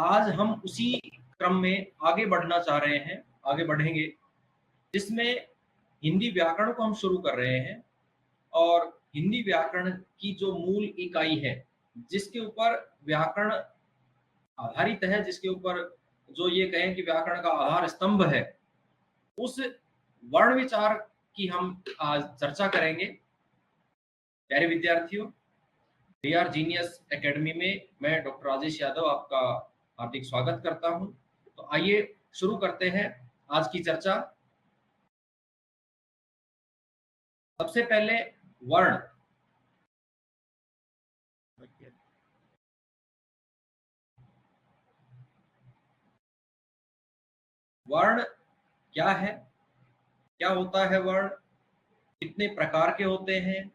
आज हम उसी क्रम में आगे बढ़ना चाह रहे हैं, आगे बढ़ेंगे, जिसमें हिंदी व्याकरण को हम शुरू कर रहे हैं। और हिंदी व्याकरण की जो मूल इकाई है, जिसके ऊपर व्याकरण आधारित है, जिसके ऊपर जो ये कहें कि व्याकरण का आधार स्तंभ है, उस वर्ण विचार की हम आज चर्चा करेंगे। प्यारे विद्यार्थियों, डीआर जीनियस एकेडमी में मैं डॉक्टर राजेश यादव आपका हार्दिक स्वागत करता हूं। तो आइए शुरू करते हैं आज की चर्चा। सबसे पहले वर्ण। वर्ण क्या है, क्या होता है वर्ण, कितने प्रकार के होते हैं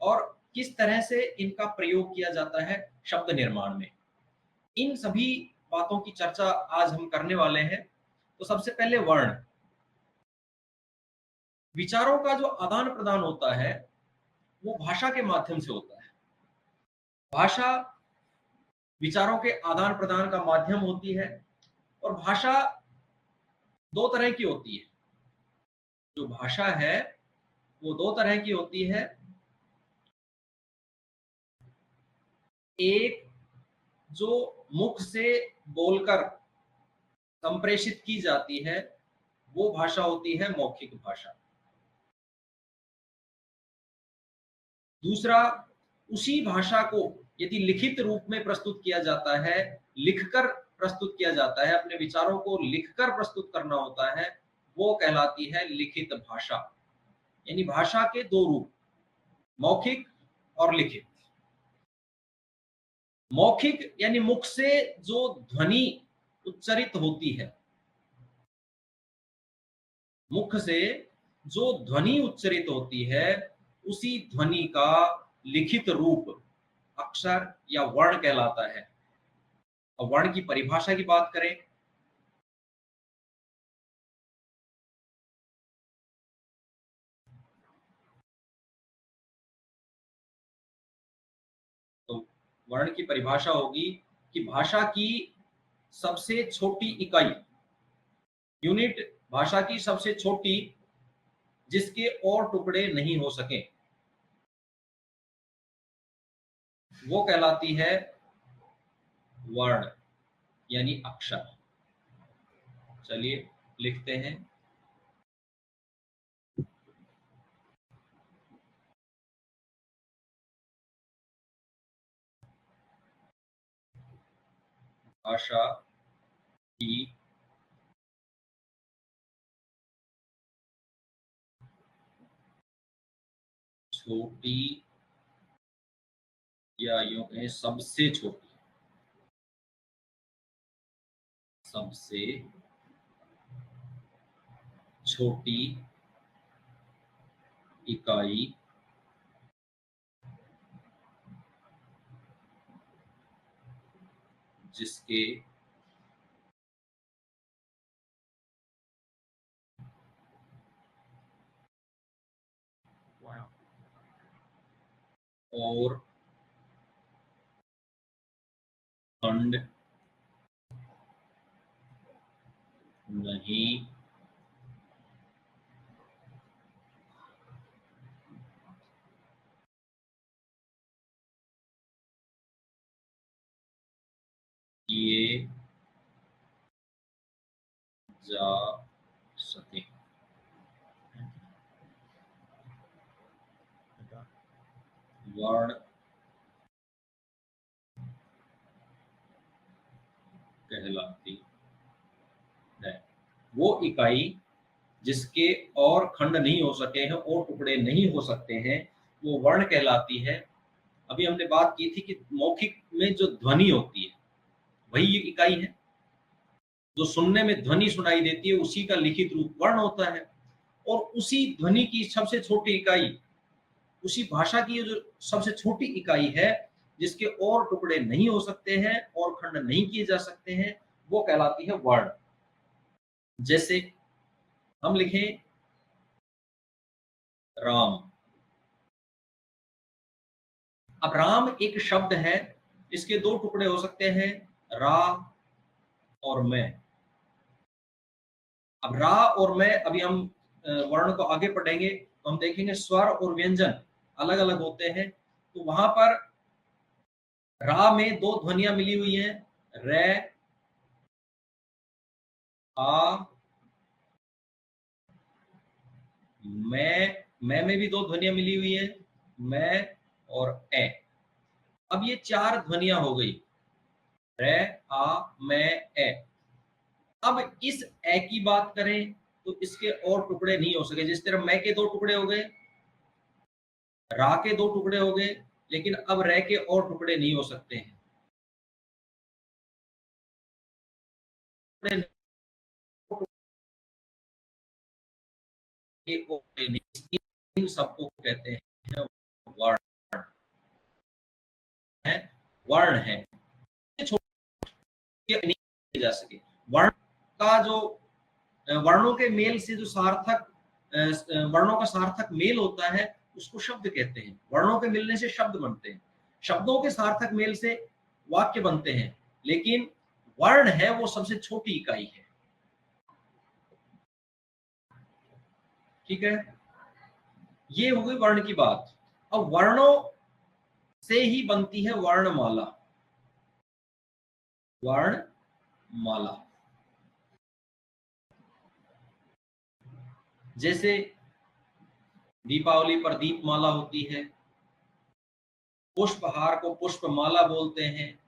और किस तरह से इनका प्रयोग किया जाता है शब्द निर्माण में, इन सभी बातों की चर्चा आज हम करने वाले हैं। तो सबसे पहले वर्ण। विचारों का जो आदान प्रदान होता है वो भाषा के माध्यम से होता है। भाषा विचारों के आदान प्रदान का माध्यम होती है। और भाषा दो तरह की होती है। जो भाषा है वो दो तरह की होती है। एक जो मुख से बोलकर संप्रेषित की जाती है वो भाषा होती है मौखिक भाषा। दूसरा, उसी भाषा को यदि लिखित रूप में प्रस्तुत किया जाता है, लिखकर प्रस्तुत किया जाता है, अपने विचारों को लिखकर प्रस्तुत करना होता है, वो कहलाती है लिखित भाषा। यानी भाषा के दो रूप, मौखिक और लिखित। मौखिक यानी मुख से जो ध्वनि उच्चरित होती है, मुख से जो ध्वनि उच्चरित होती है, उसी ध्वनि का लिखित रूप अक्षर या वर्ण कहलाता है। अब वर्ण की परिभाषा की बात करें तो वर्ण की परिभाषा होगी कि भाषा की सबसे छोटी इकाई, यूनिट, भाषा की सबसे छोटी जिसके और टुकड़े नहीं हो सके, वो कहलाती है वर्ण यानी अक्षर। चलिए लिखते हैं। भाषा की छोटी, या यूं कहें सबसे छोटी, सबसे छोटी इकाई जिसके और खंड नहीं किए जा सके। वर्ण कहलाती है वो इकाई जिसके और खंड नहीं हो सके हैं और टुकड़े नहीं हो सकते हैं, वो वर्ण कहलाती है। अभी हमने बात की थी कि मौखिक में जो ध्वनि होती है वही ये इकाई है। जो सुनने में ध्वनि सुनाई देती है उसी का लिखित रूप वर्ण होता है। और उसी ध्वनि की सबसे छोटी इकाई, उसी भाषा की ये जो सबसे छोटी इकाई है जिसके और टुकड़े नहीं हो सकते हैं और खंड नहीं किए जा सकते हैं, वो कहलाती है वर्ण। जैसे हम लिखें राम। अब राम एक शब्द है, इसके दो टुकड़े हो सकते हैं, रा और मैं। अब रा और मैं, अभी हम वर्ण को आगे पढ़ेंगे तो हम देखेंगे स्वर और व्यंजन अलग अलग होते हैं। तो वहां पर रा में दो ध्वनियां मिली हुई हैं, रे, आ, मैं में भी दो ध्वनियां मिली हुई हैं, मैं और ए। अब ये चार ध्वनियां हो गई, रे, आ, मैं, ए। अब इस ए की बात करें तो इसके और टुकड़े नहीं हो सके। जिस तरह मैं के दो टुकड़े हो गए, रा के दो टुकड़े हो गए, लेकिन अब रे के और टुकड़े नहीं हो सकते हैं। इन सबको कहते हैं वर्ण है। वर्ण है, नहीं जा सके। वर्ण का जो वर्णों के मेल से जो सार्थक वर्णों का सार्थक मेल होता है उसको शब्द कहते हैं। वर्णों के मिलने से शब्द बनते हैं, शब्दों के सार्थक मेल से वाक्य बनते हैं, लेकिन वर्ण है वो सबसे छोटी इकाई है। ठीक है, ये हो गई वर्ण की बात। अब वर्णों से ही बनती है वर्णमाला। वर्णमाला जैसे दीपावली पर दीपमाला होती है, पुष्पहार को पुष्पमाला बोलते हैं,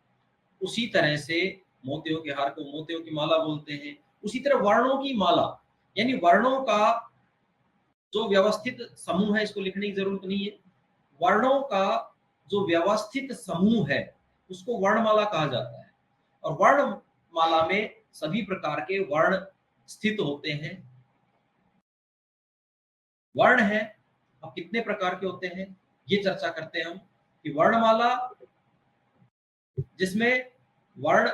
उसी तरह से मोतियों के हार को मोतियों की माला बोलते हैं। उसी तरह वर्णों की माला, यानी वर्णों का जो व्यवस्थित समूह है, इसको लिखने की जरूरत नहीं है, वर्णों का जो व्यवस्थित समूह है उसको वर्णमाला कहा जाता है। और वर्णमाला में सभी प्रकार के वर्ण स्थित होते हैं। वर्ण है, अब कितने प्रकार के होते हैं ये चर्चा करते हैं हम, कि वर्णमाला जिसमें वर्ण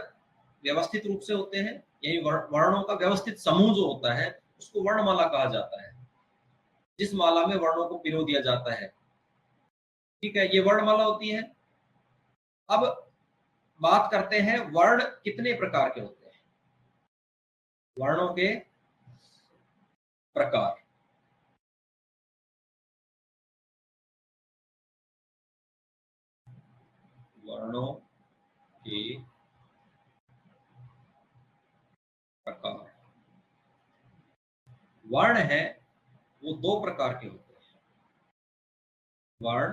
व्यवस्थित रूप से होते हैं, यानी वर्णों का व्यवस्थित समूह जो होता है उसको वर्णमाला कहा जाता है, जिस माला में वर्णों को पिरो दिया जाता है। ठीक है, ये वर्णमाला होती है। अब बात करते हैं वर्ण कितने प्रकार के होते हैं, वर्णों के प्रकार। वर्णों के प्रकार, वर्ण है वो दो प्रकार के होते हैं। वर्ण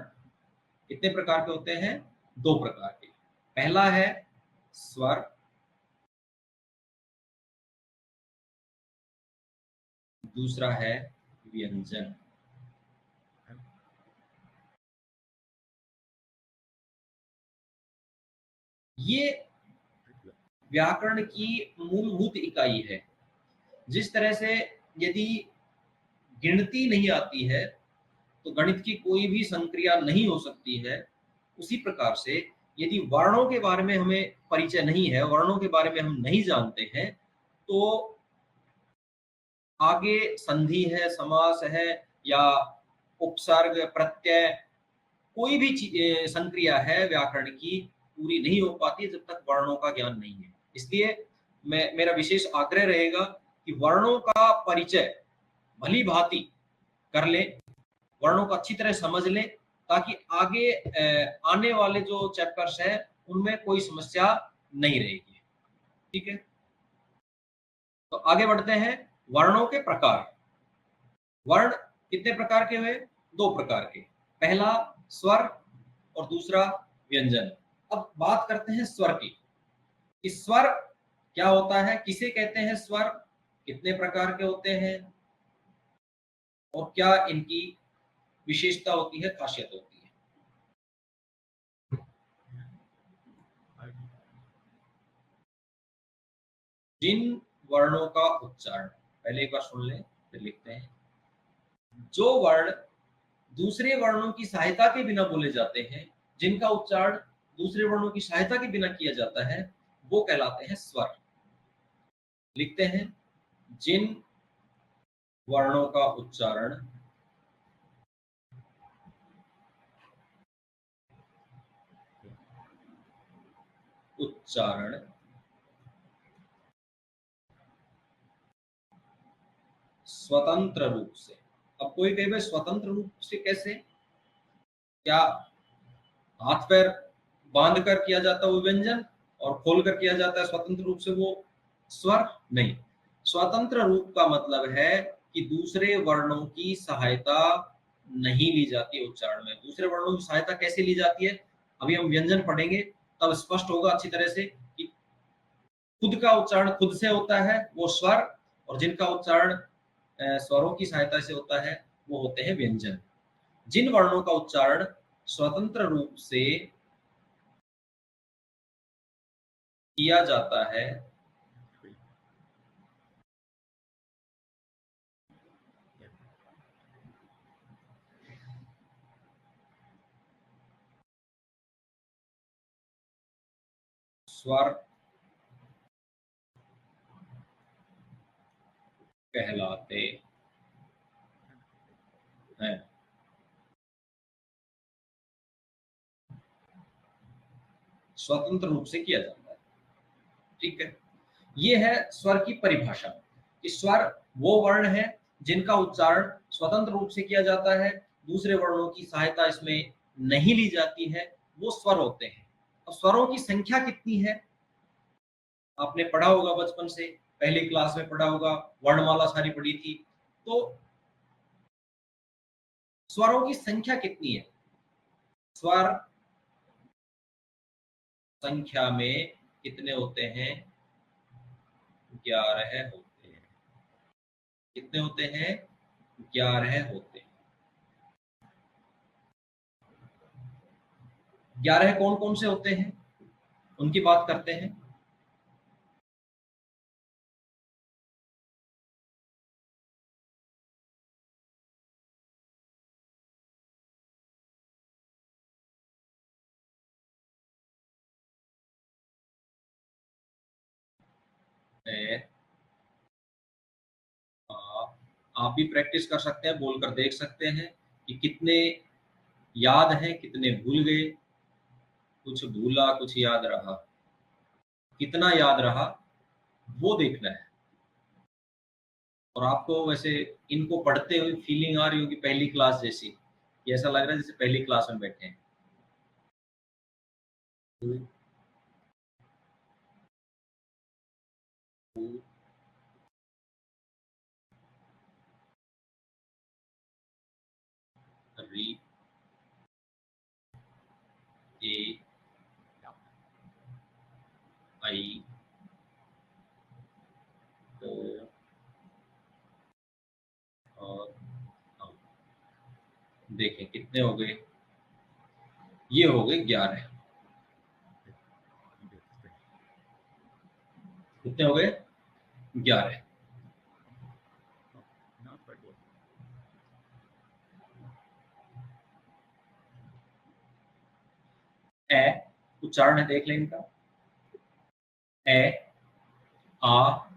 कितने प्रकार के होते हैं, दो प्रकार के। पहला है स्वर, दूसरा है व्यंजन। ये व्याकरण की मूलभूत इकाई है। जिस तरह से यदि गिनती नहीं आती है तो गणित की कोई भी संक्रिया नहीं हो सकती है, उसी प्रकार से यदि वर्णों के बारे में हमें परिचय नहीं है, वर्णों के बारे में हम नहीं जानते हैं, तो आगे संधि है, समास है, या उपसर्ग, प्रत्यय, कोई भी संक्रिया है व्याकरण की, पूरी नहीं हो पाती है जब तक वर्णों का ज्ञान नहीं है। इसलिए मेरा विशेष आग्रह रहेगा कि वर्णों का परिचय भली भांति कर लें, वर्णों को अच्छी तरह समझ लें, ताकि आगे आने वाले जो चैप्टर्स हैं उनमें कोई समस्या नहीं रहेगी। ठीक है, तो आगे बढ़ते हैं। वर्णों के प्रकार। वर्ण कितने प्रकार के हुए, दो प्रकार के। पहला स्वर और दूसरा व्यंजन। अब बात करते हैं स्वर की, कि स्वर क्या होता है, किसे कहते हैं स्वर, कितने प्रकार के होते हैं, और क्या इनकी विशेषता होती है, खासियत होती है। जिन वर्णों का उच्चारण, पहले एक बार सुन लें फिर लिखते हैं। जो वर्ण दूसरे वर्णों की सहायता के बिना बोले जाते हैं, जिनका उच्चारण दूसरे वर्णों की सहायता के बिना किया जाता है, वो कहलाते हैं स्वर। लिखते हैं, जिन वर्णों का उच्चारण उच्चारण स्वतंत्र रूप से। अब कोई कहे भाई स्वतंत्र रूप से कैसे, क्या हाथ पैर बांध कर किया जाता है वो व्यंजन और खोल कर किया जाता है स्वतंत्र रूप से वो स्वर? नहीं। स्वतंत्र रूप का मतलब है कि दूसरे वर्णों की सहायता नहीं ली जाती है उच्चारण में। दूसरे वर्णों की सहायता कैसे ली जाती है, अभी हम व्यंजन पढ़ेंगे तब स्पष्ट होगा अच्छी तरह से कि खुद का उच्चारण खुद से होता है वो स्वर, और जिनका उच्चारण स्वरों की सहायता से होता है वो होते हैं व्यंजन। जिन वर्णों का उच्चारण स्वतंत्र रूप से किया जाता है स्वर कहलाते हैं। स्वतंत्र रूप से किया जाता है, ठीक है। ये है स्वर की परिभाषा कि स्वर वो वर्ण है जिनका उच्चारण स्वतंत्र रूप से किया जाता है, दूसरे वर्णों की सहायता इसमें नहीं ली जाती है, वो स्वर होते हैं। अब स्वरों की संख्या कितनी है, आपने पढ़ा होगा बचपन से, पहली क्लास में पढ़ा होगा, वर्णमाला सारी पढ़ी थी। तो स्वरों की संख्या कितनी है, स्वर संख्या में कितने होते हैं, 11 होते हैं। कितने होते हैं, 11 होते हैं। 11 कौन कौन से होते हैं उनकी बात करते हैं। ए, आप भी प्रैक्टिस कर सकते हैं, बोलकर देख सकते हैं कि कितने याद हैं, कितने भूल गए, कुछ भूला कुछ याद रहा, कितना याद रहा वो देखना है। और आपको वैसे इनको पढ़ते हुए फीलिंग आ रही होगी पहली क्लास जैसी, कि ऐसा लग रहा है जैसे पहली क्लास में बैठे हैं। री, ए, आई, ओ, और औ। देखें कितने हो गए, ये हो गए 11। कितने हो गए, 11। ए, उच्चारण है देख लें इनका। ए, आ,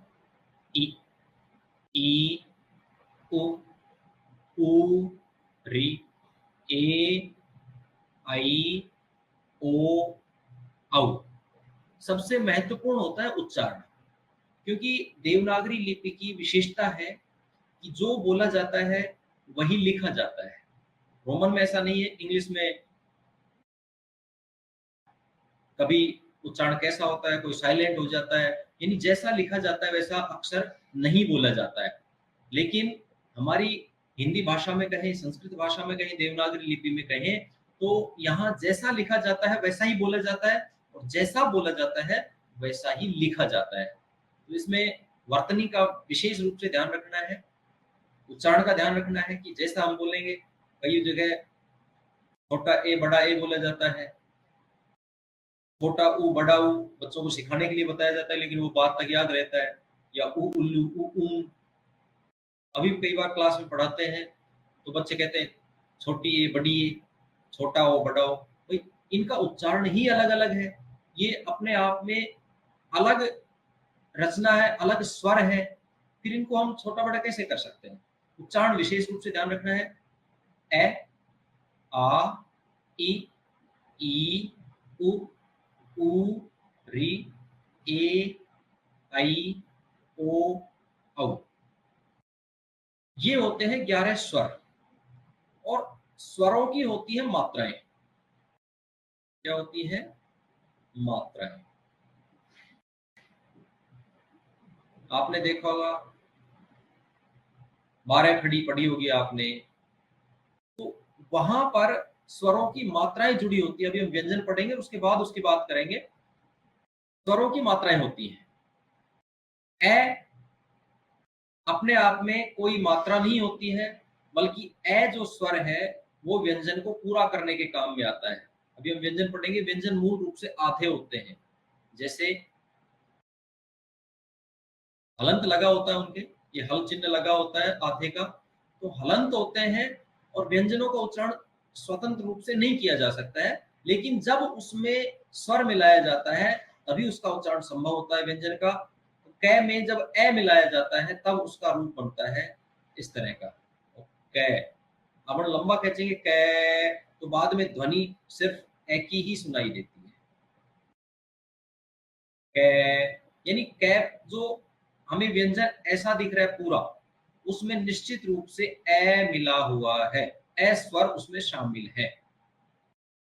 ई, ई, उ, ऊ, री, ए, आई, ओ, औ। सबसे महत्वपूर्ण होता है उच्चारण, क्योंकि देवनागरी लिपि की विशेषता है कि जो बोला जाता है वही लिखा जाता है। रोमन में ऐसा नहीं है, इंग्लिश में कभी उच्चारण कैसा होता है, कोई साइलेंट हो जाता है, यानी जैसा लिखा जाता है वैसा अक्षर नहीं बोला जाता है। लेकिन हमारी हिंदी भाषा में कहें, संस्कृत भाषा में कहें, देवनागरी लिपि में कहें, तो यहाँ जैसा लिखा जाता है वैसा ही बोला जाता है, और जैसा बोला जाता है वैसा ही लिखा जाता है। तो इसमें वर्तनी का विशेष रूप से ध्यान रखना है, उच्चारण का ध्यान रखना है कि जैसा हम बोलेंगे। कई जगह छोटा ए बड़ा ए बोला जाता है, छोटा ऊ बड़ा ऊ बच्चों को सिखाने के लिए बताया जाता है, लेकिन वो बात तक याद रहता है। या ऊ उल्लू ऊ ऊम, अभी भी कई बार क्लास में पढ़ाते हैं तो बच्चे कहते हैं छोटी ए बड़ी ए, छोटा हो बड़ा हो, भाई इनका उच्चारण ही अलग अलग है। ये अपने आप में अलग रचना है, अलग स्वर है, फिर इनको हम छोटा बड़ा कैसे कर सकते हैं। उच्चारण विशेष रूप से ध्यान रखना है। ए, आ, ई, ई, उ, ऊ, री, ए, आई, ओ, औ। ये होते हैं 11 स्वर, और स्वरों की होती है मात्राएं। क्या होती है? मात्राएं। आपने देखा होगा, 12 खड़ी पढ़ी होगी आपने, तो वहां पर स्वरों की मात्राएं जुड़ी होती है। अभी हम व्यंजन पढ़ेंगे, उसके बाद उसकी बात करेंगे। स्वरों की मात्राएं होती हैं। ए अपने आप में कोई मात्रा नहीं होती है, बल्कि ए जो स्वर है वो व्यंजन को पूरा करने के काम में आता है। अभी हम व्यंजन पढ़ेंगे। व्यंजन मूल रूप से आधे होते हैं। जैसे हलंत लगा होता है उनके, ये हल चिन्ह लगा होता है आधे का, तो हलंत होते हैं। और व्यंजनों का उच्चारण स्वतंत्र रूप से नहीं किया जा सकता है, लेकिन जब उसमें स्वर मिलाया जाता है तभी उसका उच्चारण संभव होता है व्यंजन का। तो कै में जब ए मिलाया जाता है तब उसका रूप बनता है इस तरह का, तो कै। अब हम लंबा खींचेंगे कै, तो बाद में ध्वनि सिर्फ ए की ही सुनाई देती है। कै, यानी कै जो हमें व्यंजन ऐसा दिख रहा है पूरा, उसमें निश्चित रूप से ए मिला हुआ है, ए स्वर उसमें शामिल है।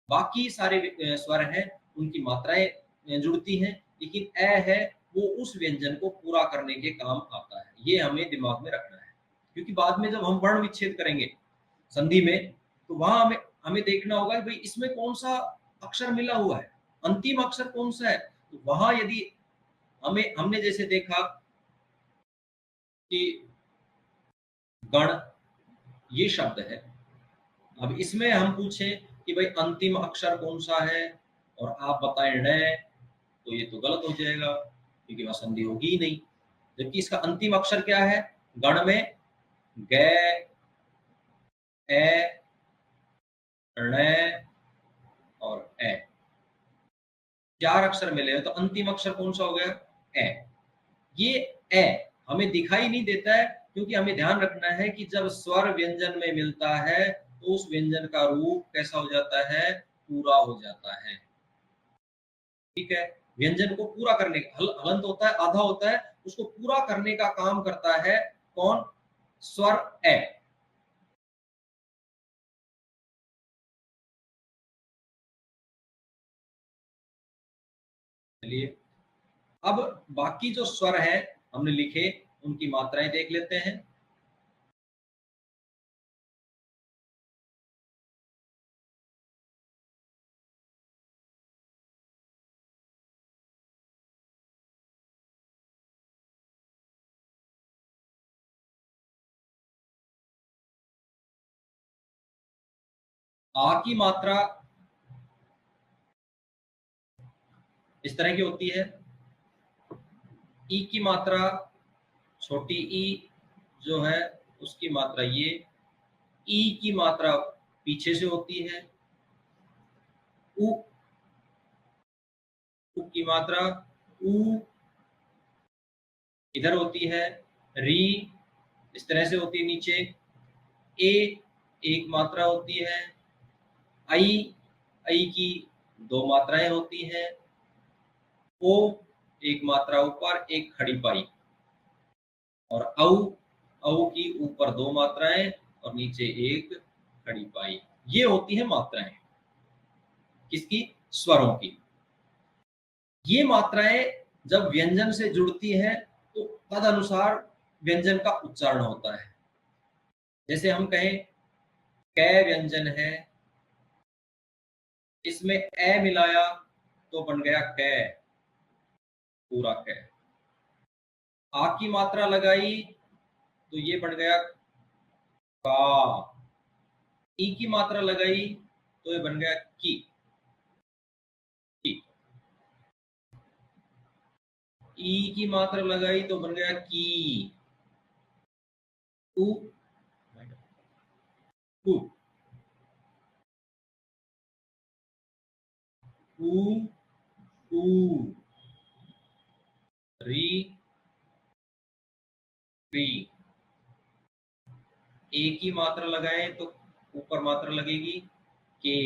बाकी सारे स्वर हैं, उनकी मात्राएं जुड़ती हैं, लेकिन ए है वो उस व्यंजन को पूरा करने के काम आता है। ये हमें दिमाग में रखना है, क्योंकि बाद में जब हम वर्ण विच्छेद करेंगे संधि में, तो वहां हमें हमें देखना होगा कि भाई इसमें कौन सा अक्षर मिला हुआ है, अंतिम अक्षर कौन सा है। तो वहां यदि हमने जैसे देखा कि गण ये शब्द है, अब इसमें हम पूछें कि भाई अंतिम अक्षर कौन सा है और आप बताएं ण, तो ये तो गलत हो जाएगा, क्योंकि वहां संधि होगी ही नहीं। जबकि इसका अंतिम अक्षर क्या है? गण में ग, ए, ण और ए, 4 अक्षर मिले हैं, तो अंतिम अक्षर कौन सा हो गया? ए। ये ए हमें दिखाई नहीं देता है, क्योंकि हमें ध्यान रखना है कि जब स्वर व्यंजन में मिलता है तो उस व्यंजन का रूप कैसा हो जाता है? पूरा हो जाता है। ठीक है। व्यंजन को पूरा करने का हलंत होता है, आधा होता है, उसको पूरा करने का काम करता है कौन? स्वर ए। चलिए, अब बाकी जो स्वर है हमने लिखे, उनकी मात्राएं देख लेते हैं। आ की मात्रा इस तरह की होती है। ई की मात्रा, छोटी ई जो है उसकी मात्रा ये। ई की मात्रा पीछे से होती है। उ, उ की मात्रा उ इधर होती है। री इस तरह से होती है नीचे। ए एक मात्रा होती है। आई, आई की 2 मात्राएं होती हैं। ओ एक मात्रा ऊपर, एक खड़ी पाई। और औ, औ की ऊपर 2 मात्राएं और नीचे एक खड़ी पाई। ये होती है मात्राएं किसकी? स्वरों की। ये मात्राएं जब व्यंजन से जुड़ती हैं तो तद अनुसार व्यंजन का उच्चारण होता है। जैसे हम कहें कै व्यंजन है, इसमें ए मिलाया तो बन गया कै, पूरा कै। आ की मात्रा लगाई तो ये बन गया का। ई की मात्रा लगाई तो ये बन गया की। ई की मात्रा लगाई तो बन गया की। उ, उ, उ, ऊ, री, री। ए की मात्रा लगाए तो ऊपर मात्रा लगेगी के।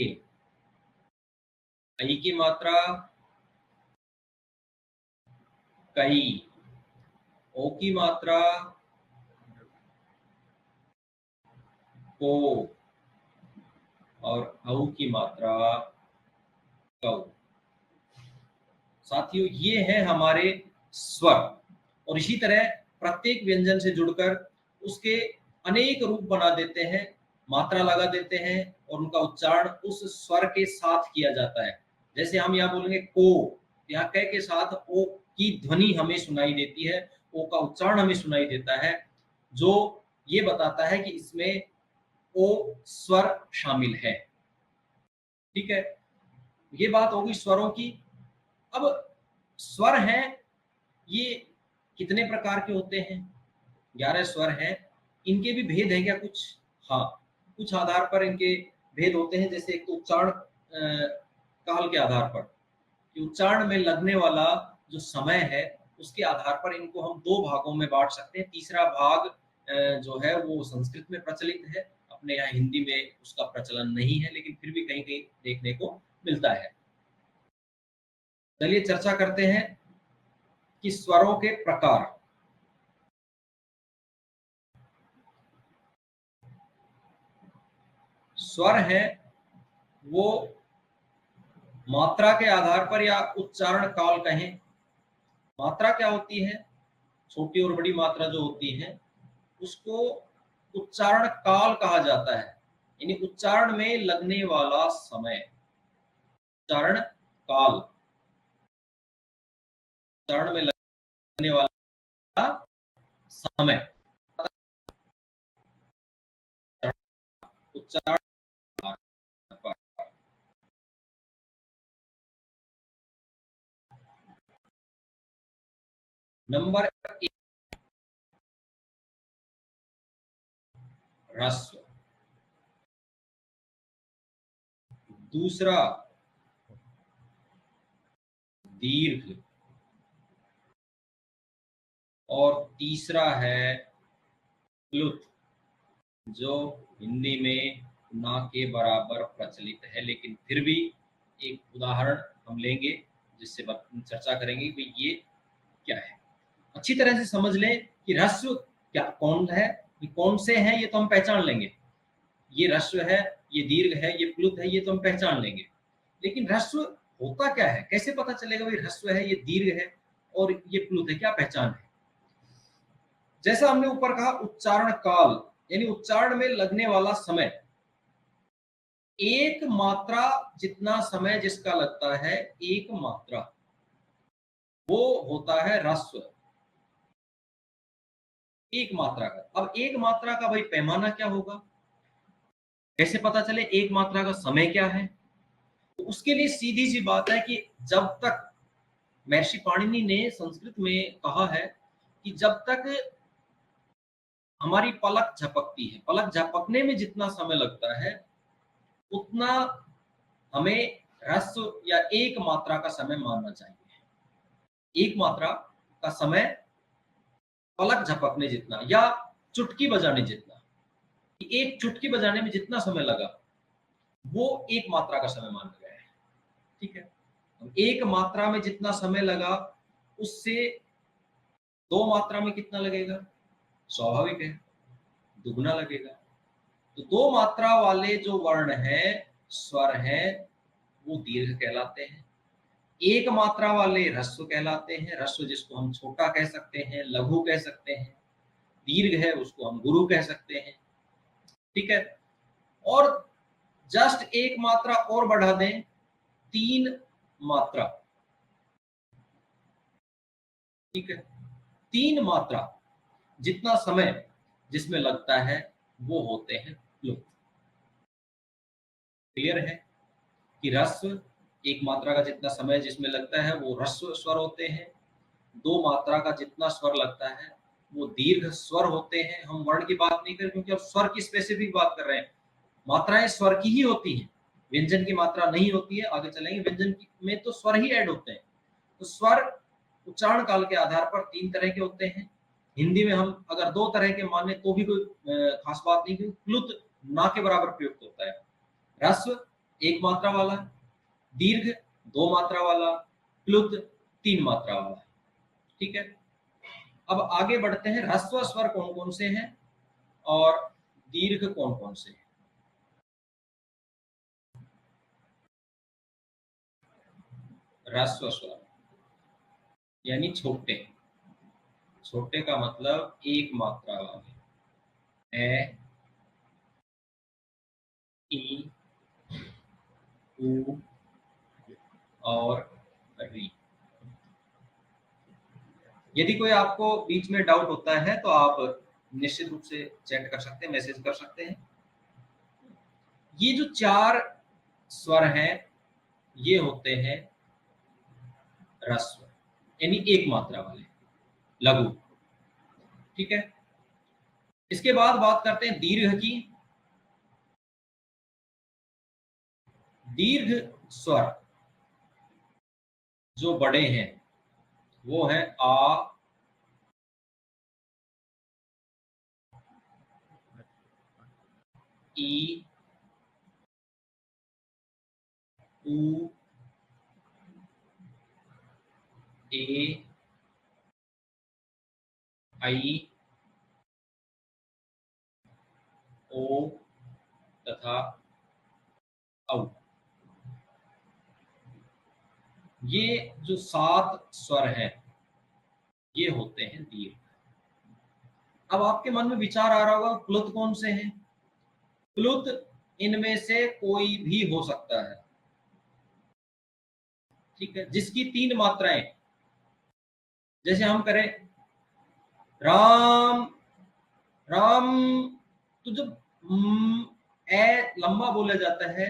आई की मात्रा कई। ओ की मात्रा को और औ की मात्रा कौ। साथियों, ये है हमारे स्वर, और इसी तरह प्रत्येक व्यंजन से जुड़कर उसके अनेक रूप बना देते हैं, मात्रा लगा देते हैं और उनका उच्चारण उस स्वर के साथ किया जाता है। जैसे हम यहाँ बोलेंगे को, यहाँ क के साथ ओ की ध्वनि हमें सुनाई देती है, ओ का उच्चारण हमें सुनाई देता है, जो ये बताता है कि इसमें ओ स्वर शामिल है। ठीक है, ये बात होगी स्वरों की। अब स्वर हैं, ये कितने प्रकार के होते हैं? 11 स्वर हैं। इनके भी भेद है क्या कुछ? हाँ, कुछ आधार पर इनके भेद होते हैं। जैसे एक तो उच्चारण काल के आधार पर, कि उच्चारण में लगने वाला जो समय है उसके आधार पर इनको हम दो भागों में बांट सकते हैं। तीसरा भाग जो है वो संस्कृत में प्रचलित है, अपने यहाँ हिंदी में उसका प्रचलन नहीं है, लेकिन फिर भी कहीं कहीं देखने को मिलता है। चलिए चर्चा करते हैं कि स्वरों के प्रकार। स्वर है वो मात्रा के आधार पर या उच्चारण काल कहें। मात्रा क्या होती है? छोटी और बड़ी मात्रा जो होती है उसको उच्चारण काल कहा जाता है, यानी उच्चारण में लगने वाला समय। उच्चारण काल, उच्चारण में लगने वाला समय, उच्चारण। नंबर एक, ह्रस्व। दूसरा दीर्घ, और तीसरा है प्लुत, जो हिंदी में ना के बराबर प्रचलित है, लेकिन फिर भी एक उदाहरण हम लेंगे जिससे चर्चा करेंगे कि ये क्या है। अच्छी तरह से समझ लें कि ह्रस्व क्या कौन है, ये कौन से हैं, ये तो हम पहचान लेंगे। ये ह्रस्व है, ये दीर्घ है, ये प्लुत है, ये तो हम पहचान लेंगे। लेकिन ह्रस्व होता क्या है, कैसे पता चलेगा भाई ह्रस्व है, ये दीर्घ है और ये प्लुत है, क्या पहचान है? जैसा हमने ऊपर कहा, उच्चारण काल यानी उच्चारण में लगने वाला समय। एक मात्रा जितना समय जिसका लगता है, एक मात्रा, वो होता है ह्रस्व। एक मात्रा का, अब एक मात्रा का भाई पैमाना क्या होगा, कैसे पता चले एक मात्रा का समय क्या है? तो उसके लिए सीधी सी बात है कि जब तक, महर्षि पाणिनि ने संस्कृत में कहा है कि जब तक हमारी पलक झपकती है, पलक झपकने में जितना समय लगता है उतना हमें ह्रस्व या एक मात्रा का समय मानना चाहिए। एक मात्रा का समय पलक झपकने जितना या चुटकी बजाने जितना, एक चुटकी बजाने में जितना समय लगा वो एक मात्रा का समय माना गया है। ठीक है, एक मात्रा में जितना समय लगा उससे दो मात्रा में कितना लगेगा? स्वाभाविक है, दुगना लगेगा। तो दो मात्रा वाले जो वर्ण हैं, स्वर हैं, वो दीर्घ कहलाते हैं। एक मात्रा वाले ह्रस्व कहलाते हैं। ह्रस्व जिसको हम छोटा कह सकते हैं, लघु कह सकते हैं। दीर्घ है उसको हम गुरु कह सकते हैं। ठीक है, और जस्ट एक मात्रा और बढ़ा दें, तीन मात्रा। ठीक है, तीन मात्रा जितना समय जिसमें लगता है वो होते हैं प्लुत। क्लियर है कि ह्रस्व एक मात्रा का जितना समय जिसमें लगता है वो ह्रस्व स्वर होते हैं। दो मात्रा का जितना स्वर लगता है वो दीर्घ स्वर होते हैं। हम वर्ण की बात नहीं कर रहे क्योंकि अब स्वर की स्पेसिफिक बात कर रहे हैं। मात्राएं स्वर की ही होती हैं, व्यंजन की मात्रा नहीं होती है। आगे चलेंगे, व्यंजन में तो स्वर ही ऐड होते हैं। तो स्वर उच्चारण काल के आधार पर तीन तरह के होते हैं। हिंदी में हम अगर दो तरह के माने तो भी कोई खास बात नहीं, क्योंकि प्लुत ना के बराबर प्रयुक्त होता है। ह्रस्व एक मात्रा वाला, दीर्घ दो मात्रा वाला, प्लुत तीन मात्रा वाला। ठीक है, अब आगे बढ़ते हैं। ह्रस्व स्वर कौन कौन से हैं और दीर्घ कौन कौन से हैं? ह्रस्व स्वर यानी छोटे। छोटे का मतलब एक मात्रा वाले। ए, ई, उ और री। यदि कोई आपको बीच में डाउट होता है तो आप निश्चित रूप से चैट कर सकते हैं, मैसेज कर सकते हैं। ये जो चार स्वर हैं ये होते हैं ह्रस्व यानी एक मात्रा वाले, लघु। ठीक है, इसके बाद बात करते हैं दीर्घ की। दीर्घ स्वर जो बड़े हैं वो है आ, ई, उ, ए, आई, ओ तथा औ। ये जो सात स्वर हैं ये होते हैं दीर्घ। अब आपके मन में विचार आ रहा होगा प्लुत कौन से हैं? प्लुत इनमें से कोई भी हो सकता है। ठीक है, जिसकी तीन मात्राएं, जैसे हम करें राम राम, तो जब ए लंबा बोला जाता है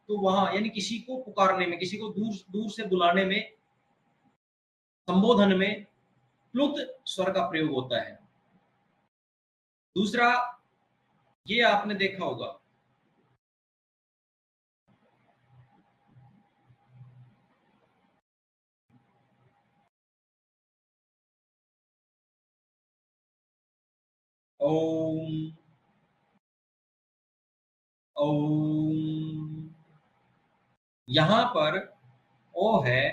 तो वहां यानी किसी को पुकारने में, किसी को दूर दूर से बुलाने में, संबोधन में प्लुत स्वर का प्रयोग होता है। दूसरा, ये आपने देखा होगा ओम, ओम, यहां पर ओ है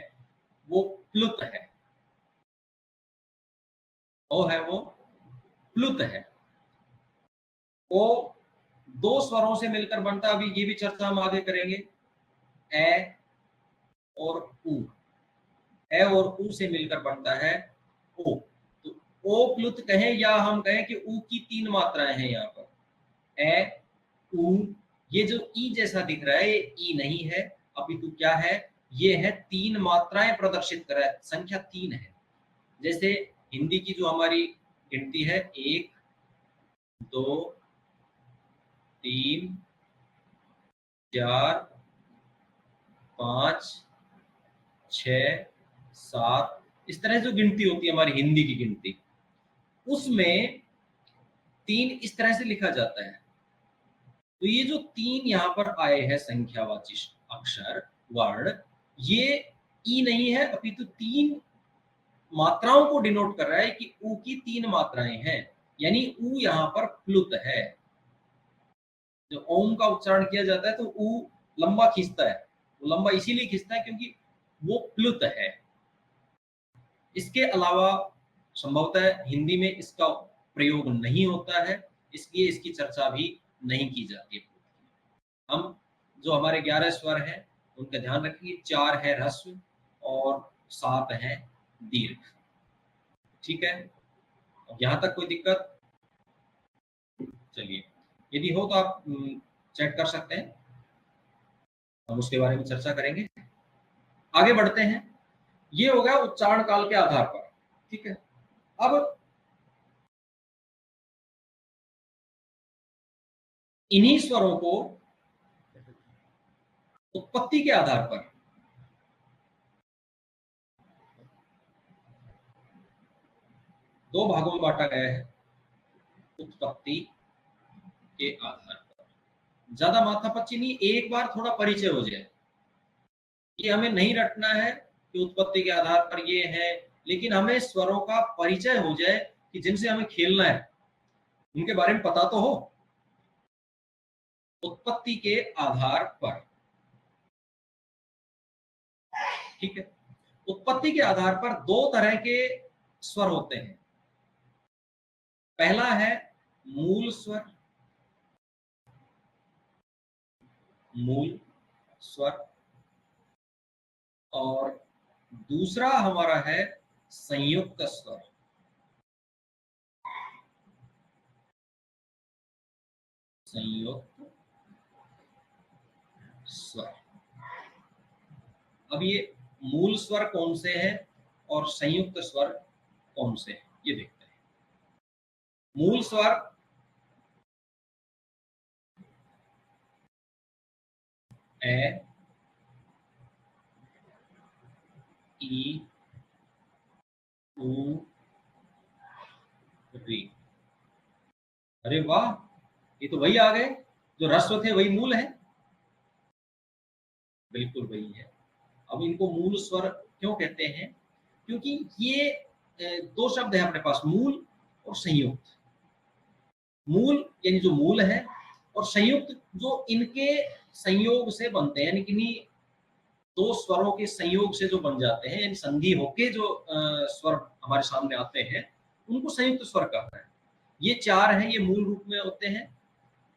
वो प्लुत है। ओ है वो प्लुत है। ओ दो स्वरों से मिलकर बनता है, अभी ये भी चर्चा हम आगे करेंगे। ए और उ, ए और उ से मिलकर बनता है ओ। तो ओ प्लुत कहें या हम कहें कि उ की तीन मात्राएं हैं यहाँ पर, ए, उ। ये जो ई जैसा दिख रहा है ये ई नहीं है, अपितु क्या है, ये है तीन मात्राएं प्रदर्शित कर रहा है, संख्या तीन है। जैसे हिंदी की जो हमारी गिनती है, एक, दो, तीन, चार, पांच, छ, सात, इस तरह जो गिनती होती है हमारी हिंदी की गिनती, उसमें तीन इस तरह से लिखा जाता है। तो ये जो तीन यहाँ पर आए हैं संख्यावाची अक्षर, वर्ण, ये ई नहीं है, अपितु तीन मात्राओं को डिनोट कर रहा है कि ऊ की तीन मात्राएं हैं, यानी ऊ यहाँ पर प्लुत है। जब ओम का उच्चारण किया जाता है तो ऊ लंबा खींचता है, वो लंबा इसीलिए खींचता है क्योंकि वो प्लुत है। इसके अलावा संभवतः हिंदी में इसका प्रयोग नहीं होता है, इसलिए इसकी चर्चा भी नहीं की जाती। हम जो हमारे 11 स्वर हैं उनका ध्यान रखिए, 4 है ह्रस्व और 7 है दीर्घ। ठीक है, यहाँ तक कोई दिक्कत? चलिए, यदि हो तो आप चेक कर सकते हैं, हम उसके बारे में चर्चा करेंगे। आगे बढ़ते हैं, ये हो गया उच्चारण काल के आधार पर। ठीक है, अब इन्हीं स्वरों को उत्पत्ति के आधार पर दो भागों में बांटा गया है। उत्पत्ति के आधार पर ज्यादा माथापच्ची नहीं, एक बार थोड़ा परिचय हो जाए। ये हमें नहीं रटना है कि उत्पत्ति के आधार पर ये है, लेकिन हमें स्वरों का परिचय हो जाए कि जिनसे हमें खेलना है, उनके बारे में पता तो हो। उत्पत्ति के आधार पर, ठीक है, उत्पत्ति के आधार पर दो तरह के स्वर होते हैं। पहला है मूल स्वर मूल स्वर, और दूसरा हमारा है संयुक्त स्वर। संयुक्त स्वर। अब ये मूल स्वर कौन से हैं और संयुक्त स्वर कौन से हैं, ये देखते हैं। मूल स्वर ए, ई, उ, री। अरे वाह, ये तो वही आ गए जो ह्रस्व थे, वही मूल है। बिल्कुल वही है। अब इनको मूल स्वर क्यों कहते हैं? क्योंकि ये दो शब्द है अपने पास, मूल और संयुक्त। मूल यानी जो मूल है, और संयुक्त जो इनके संयोग से बनते हैं, यानी किन्हीं दो स्वरों के संयोग से जो बन जाते हैं, यानी संधि होके जो स्वर हमारे सामने आते हैं, उनको संयुक्त स्वर कहते हैं। ये चार हैं, ये मूल रूप में होते हैं।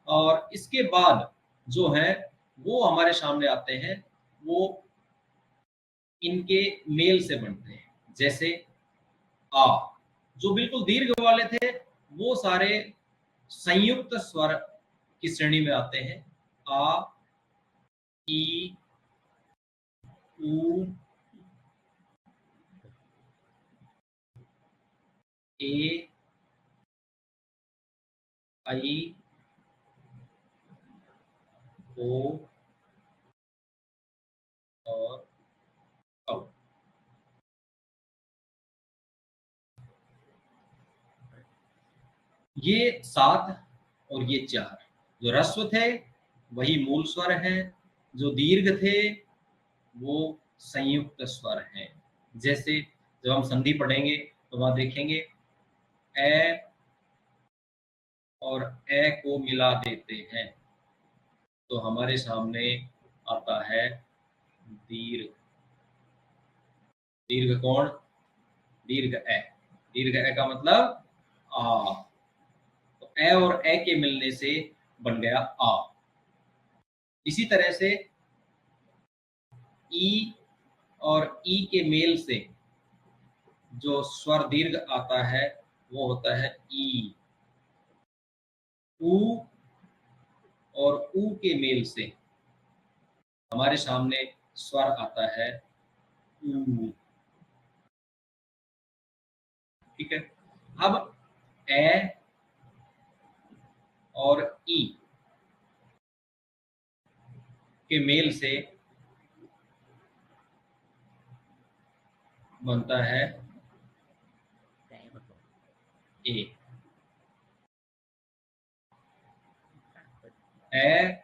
और इसके बाद जो है वो हमारे सामने आते हैं, वो इनके मेल से बनते हैं। जैसे आ, जो बिल्कुल दीर्घ वाले थे, वो सारे संयुक्त स्वर की श्रेणी में आते हैं। आ, ई, उ, ए, आई, ओ और औ। ये सात और ये चार, जो ह्रस्व थे वही मूल स्वर हैं, जो दीर्घ थे वो संयुक्त स्वर हैं। जैसे जब हम संधि पढ़ेंगे तो वहां देखेंगे ए और ए को मिला देते हैं तो हमारे सामने आता है दीर्घ। दीर्घ कौन? दीर्घ ए। दीर्घ ए का मतलब आ। तो ए और ए के मिलने से बन गया आ। इसी तरह से ई और ई के मेल से जो स्वर दीर्घ आता है वो होता है ई। ऊ और ऊ के मेल से हमारे सामने स्वर आता है ऊ। ठीक है। अब ए और ई के मेल से बनता है ए। ए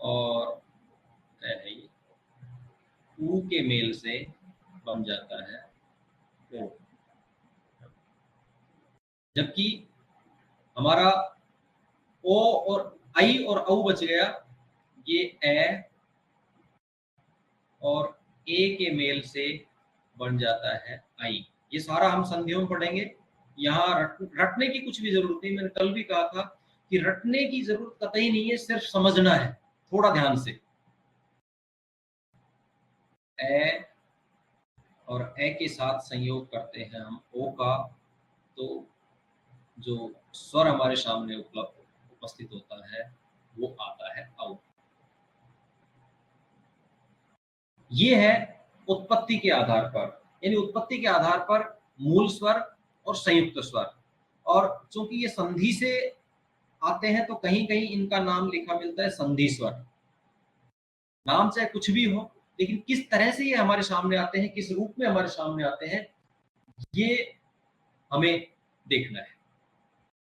और ए है ये, ऊ के मेल से बन जाता है ओ। जबकि हमारा ओ और आई और औ बच गया, ये ए और ए के मेल से बन जाता है आई। ये सारा हम संधियों में पढ़ेंगे। यहाँ रटने की कुछ भी जरूरत नहीं। मैंने कल भी कहा था कि रटने की जरूरत कतई नहीं है, सिर्फ समझना है थोड़ा ध्यान से। ए और ए के साथ संयोग करते हैं हम ओ का, तो जो स्वर हमारे सामने उपस्थित होता है वो आता है औ। ये है उत्पत्ति के आधार पर, यानी उत्पत्ति के आधार पर मूल स्वर और संयुक्त स्वर। और चूंकि ये संधि से आते हैं तो कहीं कहीं इनका नाम लिखा मिलता है संधि स्वर। नाम चाहे कुछ भी हो, लेकिन किस तरह से ये हमारे सामने आते हैं, किस रूप में हमारे सामने आते हैं, ये हमें देखना है।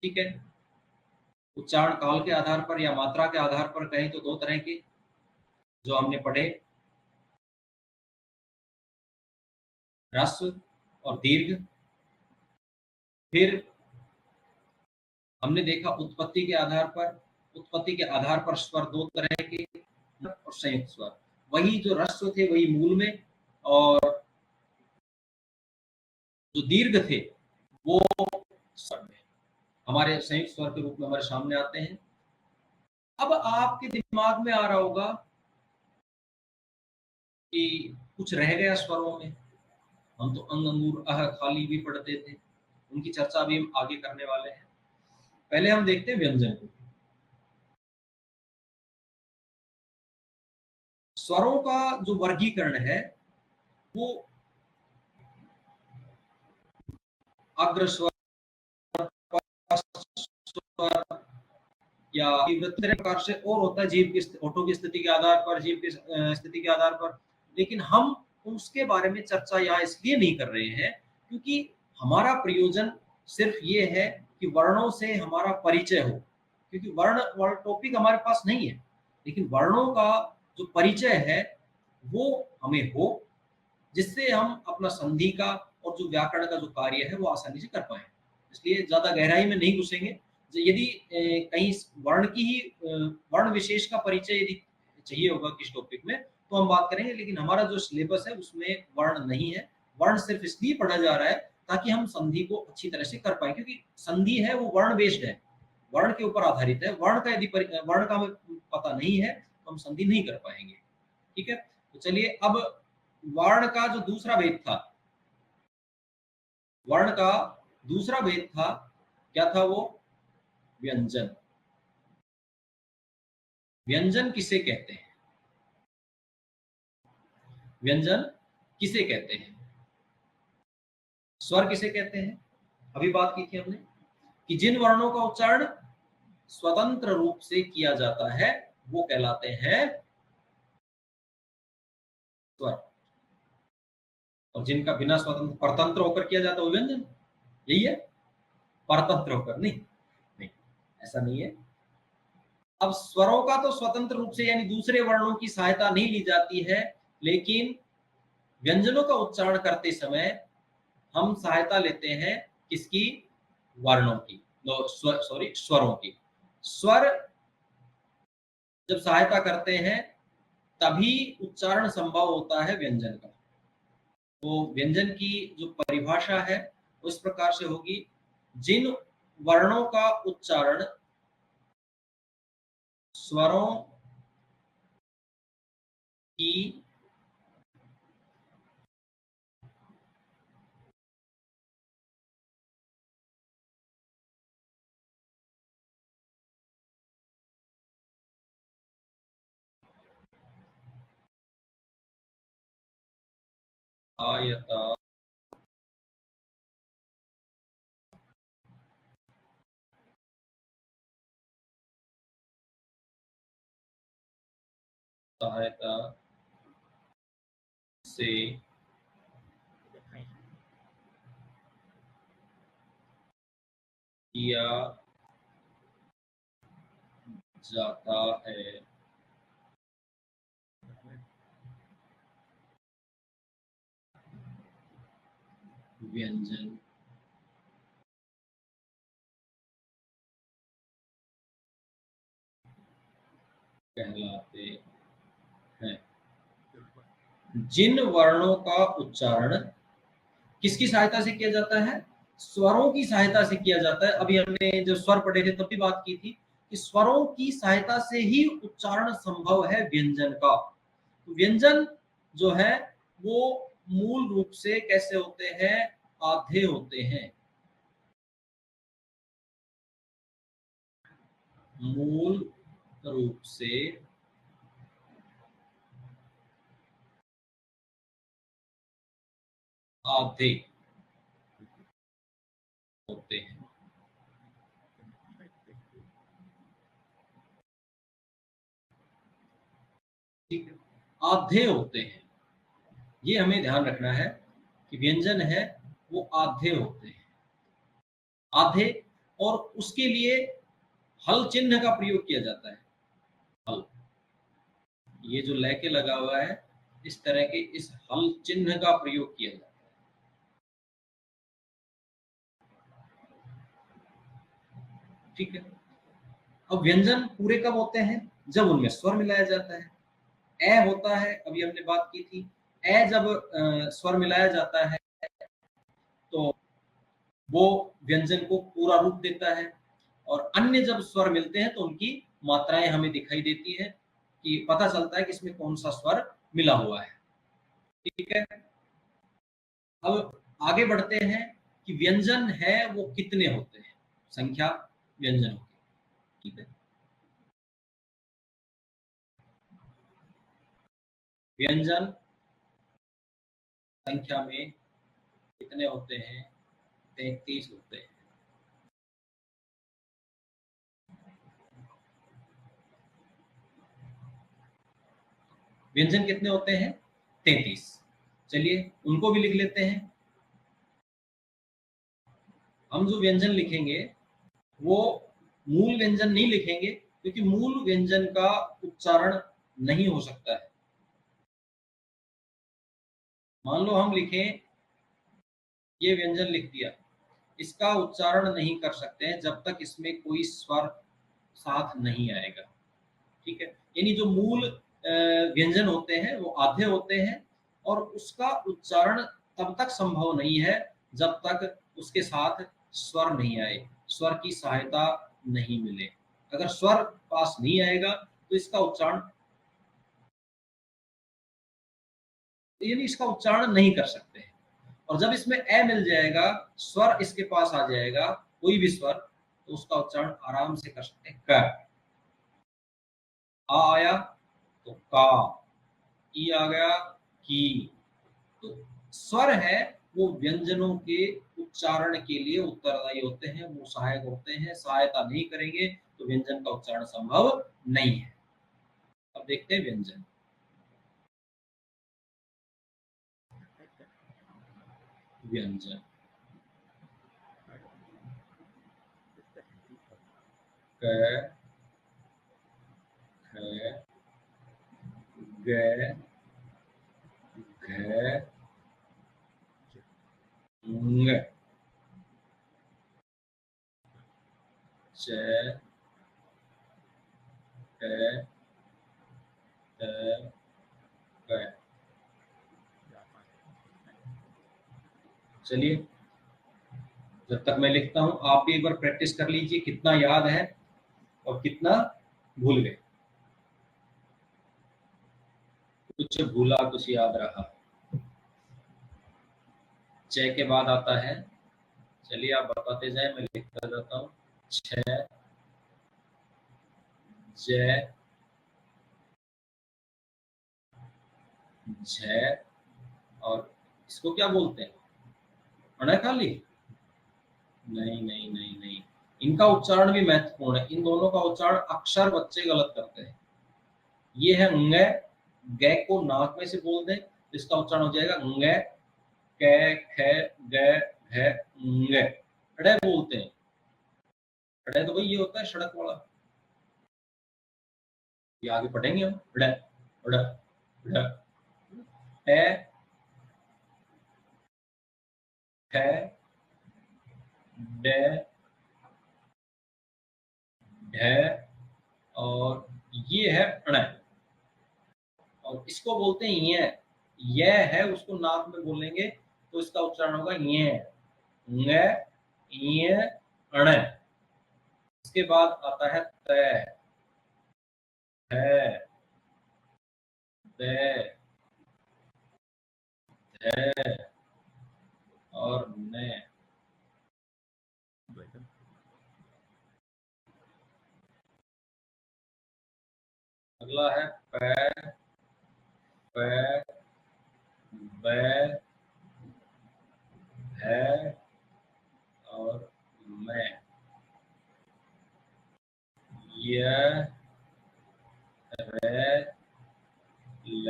ठीक है। उच्चारण काल के आधार पर या मात्रा के आधार पर कहें तो दो तरह के जो हमने पढ़े, ह्रस्व और दीर्घ। फिर हमने देखा उत्पत्ति के आधार पर, उत्पत्ति के आधार पर स्वर दो तरह के और संयुक्त स्वर। वही जो ह्रस्व थे वही मूल में, और जो दीर्घ थे वो स्वर में हमारे संयुक्त स्वर के रूप में हमारे सामने आते हैं। अब आपके दिमाग में आ रहा होगा कि कुछ रह गया स्वरों में। हम तो अंग अंगूर अह खाली भी पढ़ते थे, उनकी चर्चा भी हम आगे करने वाले हैं। पहले हम देखते हैं व्यंजन को। स्वरों का जो वर्गीकरण है वो अग्र स्वर, स्वर या तीव्र प्रकार से और होता है, जीव की होठों की स्थिति के आधार पर, जीव की स्थिति के आधार पर। लेकिन हम उसके बारे में चर्चा यहाँ इसलिए नहीं कर रहे हैं क्योंकि हमारा प्रयोजन सिर्फ ये है कि वर्णों से हमारा परिचय हो, क्योंकि वर्ण टॉपिक हमारे पास नहीं है, लेकिन वर्णों का जो परिचय है वो हमें हो, जिससे हम अपना संधि का और जो व्याकरण का जो कार्य है वो आसानी से कर पाए। इसलिए ज्यादा गहराई में नहीं घुसेंगे। यदि कहीं वर्ण की ही वर्ण विशेष का परिचय यदि चाहिए होगा किस टॉपिक में तो हम बात करेंगे, लेकिन हमारा जो सिलेबस है उसमें वर्ण नहीं है। वर्ण सिर्फ इसलिए पढ़ा जा रहा है ताकि हम संधि को अच्छी तरह से कर पाए, क्योंकि संधि है वो वर्ण बेस्ड है, वर्ण के ऊपर आधारित है। वर्ण का यदि वर्ण का हमें पता नहीं है तो हम संधि नहीं कर पाएंगे। ठीक है, तो चलिए अब वर्ण का जो दूसरा भेद था, वर्ण का दूसरा भेद था, क्या था वो? व्यंजन। व्यंजन किसे कहते हैं? व्यंजन किसे कहते हैं? स्वर किसे कहते हैं? अभी बात की थी हमने कि जिन वर्णों का उच्चारण स्वतंत्र रूप से किया जाता है वो कहलाते हैं स्वर, और जिनका बिना स्वतंत्र परतंत्र होकर किया जाता है वो व्यंजन। यही है, परतंत्र होकर नहीं, नहीं ऐसा नहीं है। अब स्वरों का तो स्वतंत्र रूप से यानी दूसरे वर्णों की सहायता नहीं ली जाती है, लेकिन व्यंजनों का उच्चारण करते समय हम सहायता लेते हैं किसकी? वर्णों की, सॉरी स्वरों की। स्वर जब सहायता करते हैं तभी उच्चारण संभव होता है व्यंजन का। तो व्यंजन की जो परिभाषा है उस प्रकार से होगी, जिन वर्णों का उच्चारण स्वरों की सहायता सहायता से किया जाता है व्यंजन कहलाते हैं। जिन वर्णों का उच्चारण किसकी सहायता से किया जाता है? स्वरों की सहायता से किया जाता है। अभी हमने जो स्वर पढ़े थे तब भी बात की थी कि स्वरों की सहायता से ही उच्चारण संभव है व्यंजन का। तो व्यंजन जो है वो मूल रूप से कैसे होते हैं? आधे होते हैं। मूल रूप से आधे होते हैं। ठीक है, आधे होते हैं, ये हमें ध्यान रखना है कि व्यंजन है वो आधे होते हैं, आधे। और उसके लिए हल चिन्ह का प्रयोग किया जाता है। हल, ये जो लेके लगा हुआ है इस तरह के इस हल चिन्ह का प्रयोग किया जाता है। ठीक है, अब व्यंजन पूरे कब होते हैं? जब उनमें स्वर मिलाया जाता है। ए होता है, अभी हमने बात की थी, ए जब स्वर मिलाया जाता है तो वो व्यंजन को पूरा रूप देता है, और अन्य जब स्वर मिलते हैं तो उनकी मात्राएं हमें दिखाई देती है कि पता चलता है कि इसमें कौन सा स्वर मिला हुआ है। ठीक है, अब आगे बढ़ते हैं कि व्यंजन है वो कितने होते हैं, संख्या व्यंजनों की। ठीक है, व्यंजन संख्या में कितने होते हैं, 33 होते हैं। व्यंजन कितने होते हैं, 33। चलिए उनको भी लिख लेते हैं। हम जो व्यंजन लिखेंगे वो मूल व्यंजन नहीं लिखेंगे, क्योंकि मूल व्यंजन का उच्चारण नहीं हो सकता है। मान लो हम लिखें, ये व्यंजन लिख दिया, इसका उच्चारण नहीं कर सकते हैं जब तक इसमें कोई स्वर साथ नहीं आएगा। ठीक है, यानी जो मूल व्यंजन होते हैं वो आधे होते हैं, और उसका उच्चारण तब तक संभव नहीं है जब तक उसके साथ स्वर नहीं आए, स्वर की सहायता नहीं मिले। अगर स्वर पास नहीं आएगा तो इसका उच्चारण, यानी इसका उच्चारण नहीं कर सकते हैं। और जब इसमें ए मिल जाएगा, स्वर इसके पास आ जाएगा, कोई भी स्वर, तो उसका उच्चारण आराम से कर सकते हैं। क आ आया तो का, ई आ गया की। तो स्वर है वो व्यंजनों के उच्चारण के लिए उत्तरदायी होते हैं, वो सहायक होते हैं। सहायता नहीं करेंगे तो व्यंजन का उच्चारण संभव नहीं है। अब देखते हैं व्यंजन। व्यंजन क, ख, ग, घ, ng, च, ट, ट, क। चलिए जब तक मैं लिखता हूं आप भी एक बार प्रैक्टिस कर लीजिए, कितना याद है और कितना भूल गए। कुछ भूला कुछ याद रहा। च के बाद आता है, चलिए आप बताते जाए, मैं लिखता जाता हूँ। छ, ज, झ, और इसको क्या बोलते हैं, अणखाली? नहीं नहीं नहीं नहीं, इनका उच्चारण भी महत्वपूर्ण है। इन दोनों का उच्चारण अक्सर बच्चे गलत करते हैं। ये है ng, ग को नाक में से बोल दें तो इसका उच्चारण हो जाएगा ng, क, ख, ग, घ, ng। अड़े बोलते हैं, अड़े तो भाई ये होता है सड़क वाला, ये आगे पढ़ेंगे हम। अड़े अड़े अड़े, है, ख, ड, ढ, और ये है अण, और इसको बोलते हैं ये है, उसको नाक में बोलेंगे तो इसका उच्चारण होगा ये, ng, ये, अण। इसके बाद आता है त, थ, द, ध, और न। अगला है प, प, ब, भ, और मैं। य, र, ल,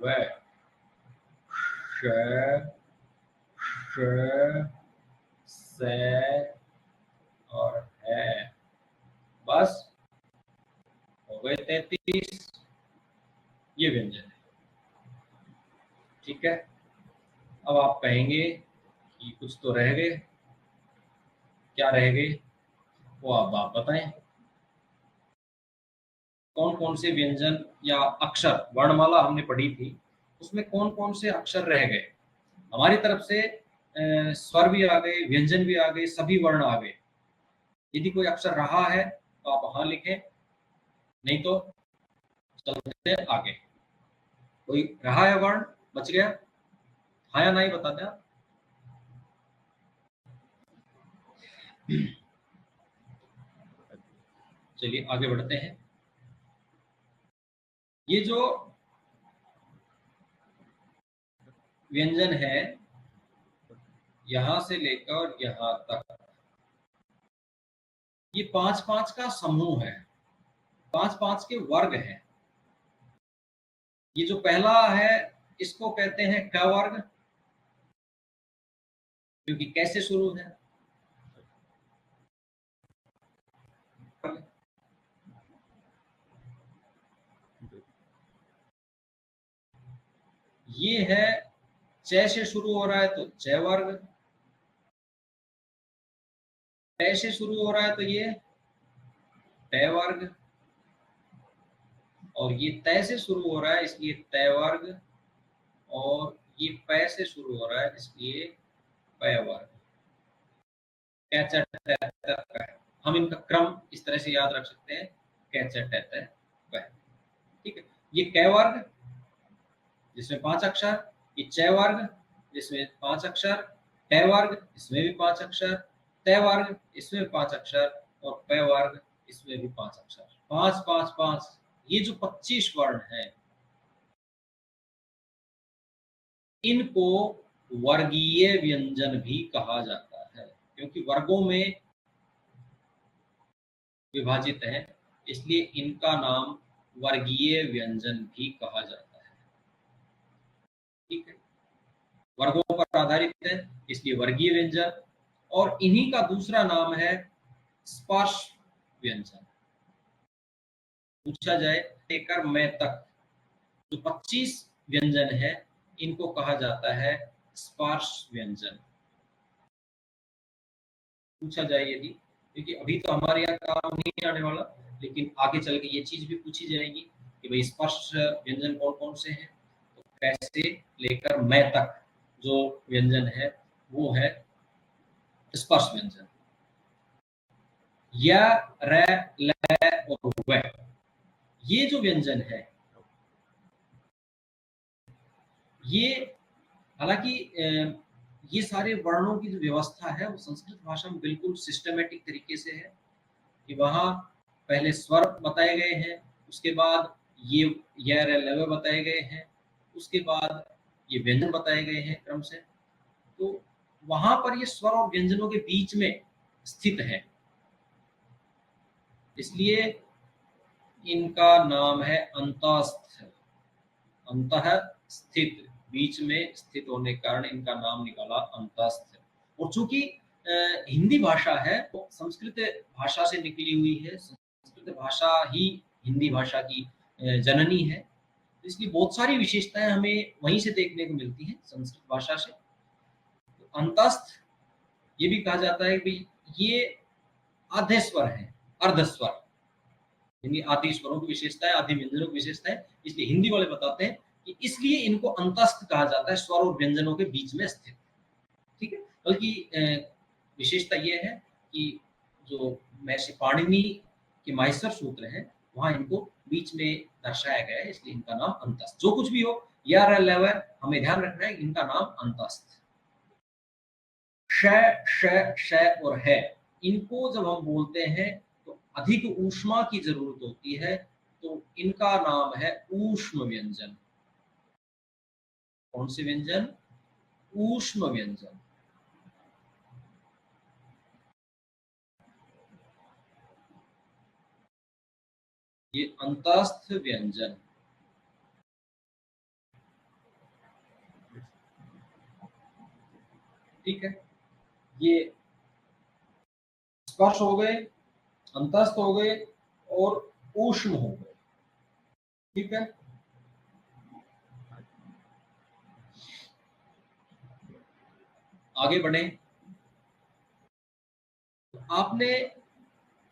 व, श, श, स, और है। बस हो गए 33। ये व्यंजन है। ठीक है, अब आप कहेंगे कि कुछ तो रह गए, क्या रह गए वो आप बताएं। कौन कौन से व्यंजन या अक्षर, वर्णमाला हमने पढ़ी थी, उसमें कौन कौन से अक्षर रह गए? हमारी तरफ से स्वर भी आ गए, व्यंजन भी आ गए, सभी वर्ण आ गए। यदि कोई अक्षर रहा है तो आप हाँ लिखें, नहीं तो चलते हैं आगे। कोई रहा है वर्ण, बच गया? हाँ या नहीं बता दें आप। चलिए आगे बढ़ते हैं। ये जो व्यंजन है यहां से लेकर यहां तक, ये 5-5 का समूह है, 5-5 के वर्ग हैं। ये जो पहला है इसको कहते हैं क वर्ग, क्योंकि कैसे शुरू है। ये है च से शुरू हो रहा है तो च वर्ग, ट से शुरू हो रहा है तो ये ट वर्ग, और ये तय से शुरू हो रहा है इसलिए तय वर्ग, और ये पै से शुरू हो रहा है इसलिए पै वर्ग। कैच हम इनका क्रम इस तरह से याद रख सकते हैं, कैच पै। ठीक है, ये कै वर्ग जिसमें 5 अक्षर, ये च वर्ग जिसमें 5 अक्षर, ट वर्ग इसमें भी 5 अक्षर, तय वर्ग इसमें भी 5 अक्षर, और पै वर्ग इसमें भी 5 अक्षर। 5-5-5, ये जो 25 वर्ण हैं इनको वर्गीय व्यंजन भी कहा जाता है, क्योंकि वर्गों में विभाजित है, इसलिए इनका नाम वर्गीय व्यंजन भी कहा जाता है। ठीक है, वर्गों पर आधारित है इसलिए वर्गीय व्यंजन, और इन्हीं का दूसरा नाम है स्पर्श व्यंजन। पूछा जाए लेकर मैं तक जो 25 व्यंजन है इनको कहा जाता है स्पर्श व्यंजन। पूछा जाए यदि, क्योंकि अभी तो हमारे यहाँ काम नहीं आने वाला, लेकिन आगे चल के ये चीज भी पूछी जाएगी कि भाई स्पर्श व्यंजन कौन कौन से हैं, तो कैसे लेकर मैं तक जो व्यंजन है वो है स्पर्श व्यंजन। य, र, ल और व, ये जो व्यंजन है ये, हालांकि ये सारे वर्णों की जो व्यवस्था है वो संस्कृत भाषा में बिल्कुल सिस्टमेटिक तरीके से है, कि वहाँ पहले स्वर बताए गए हैं, उसके बाद ये य र ल व बताए गए हैं, उसके बाद ये व्यंजन बताए गए हैं क्रम से, तो वहां पर ये स्वर और व्यंजनों के बीच में स्थित है, इसलिए इनका नाम है अंतस्थ। अंतः स्थित, बीच में स्थित होने के कारण इनका नाम निकाला अंतस्थ। और चूंकि हिंदी भाषा है वो संस्कृत भाषा से निकली हुई है, संस्कृत भाषा ही हिंदी भाषा की जननी है, इसलिए बहुत सारी विशेषताएं हमें वहीं से देखने को मिलती हैं संस्कृत भाषा से। तो अंतस्थ ये भी कहा जाता है कि ये आधे स्वर है, अर्धस्वर, यानी आदि स्वरों की विशेषता है, आदि व्यंजनों की विशेषता है, इसलिए हिंदी वाले बताते हैं कि इसलिए इनको अंतस्थ कहा जाता है, स्वर और व्यंजनों के बीच में स्थित। ठीक है, बल्कि विशेषता यह है कि जो महर्षि पाणिनि के माहेश्वर सूत्र हैं वहां इनको बीच में दर्शाया गया है, इसलिए इनका नाम अंतस्थ। जो कुछ भी हो या र ल व, हमें ध्यान रखना है इनका नाम अंतस्थ। श, श, श और है, इनको जब हम बोलते हैं तो अधिक ऊष्मा की जरूरत होती है, तो इनका नाम है ऊष्म व्यंजन। कौन से व्यंजन? ऊष्म व्यंजन। ये अंतस्थ व्यंजन। ठीक है, ये स्पर्श हो गए, अंतस्थ हो गए और ऊष्म हो गए। ठीक है, आगे बढ़े। आपने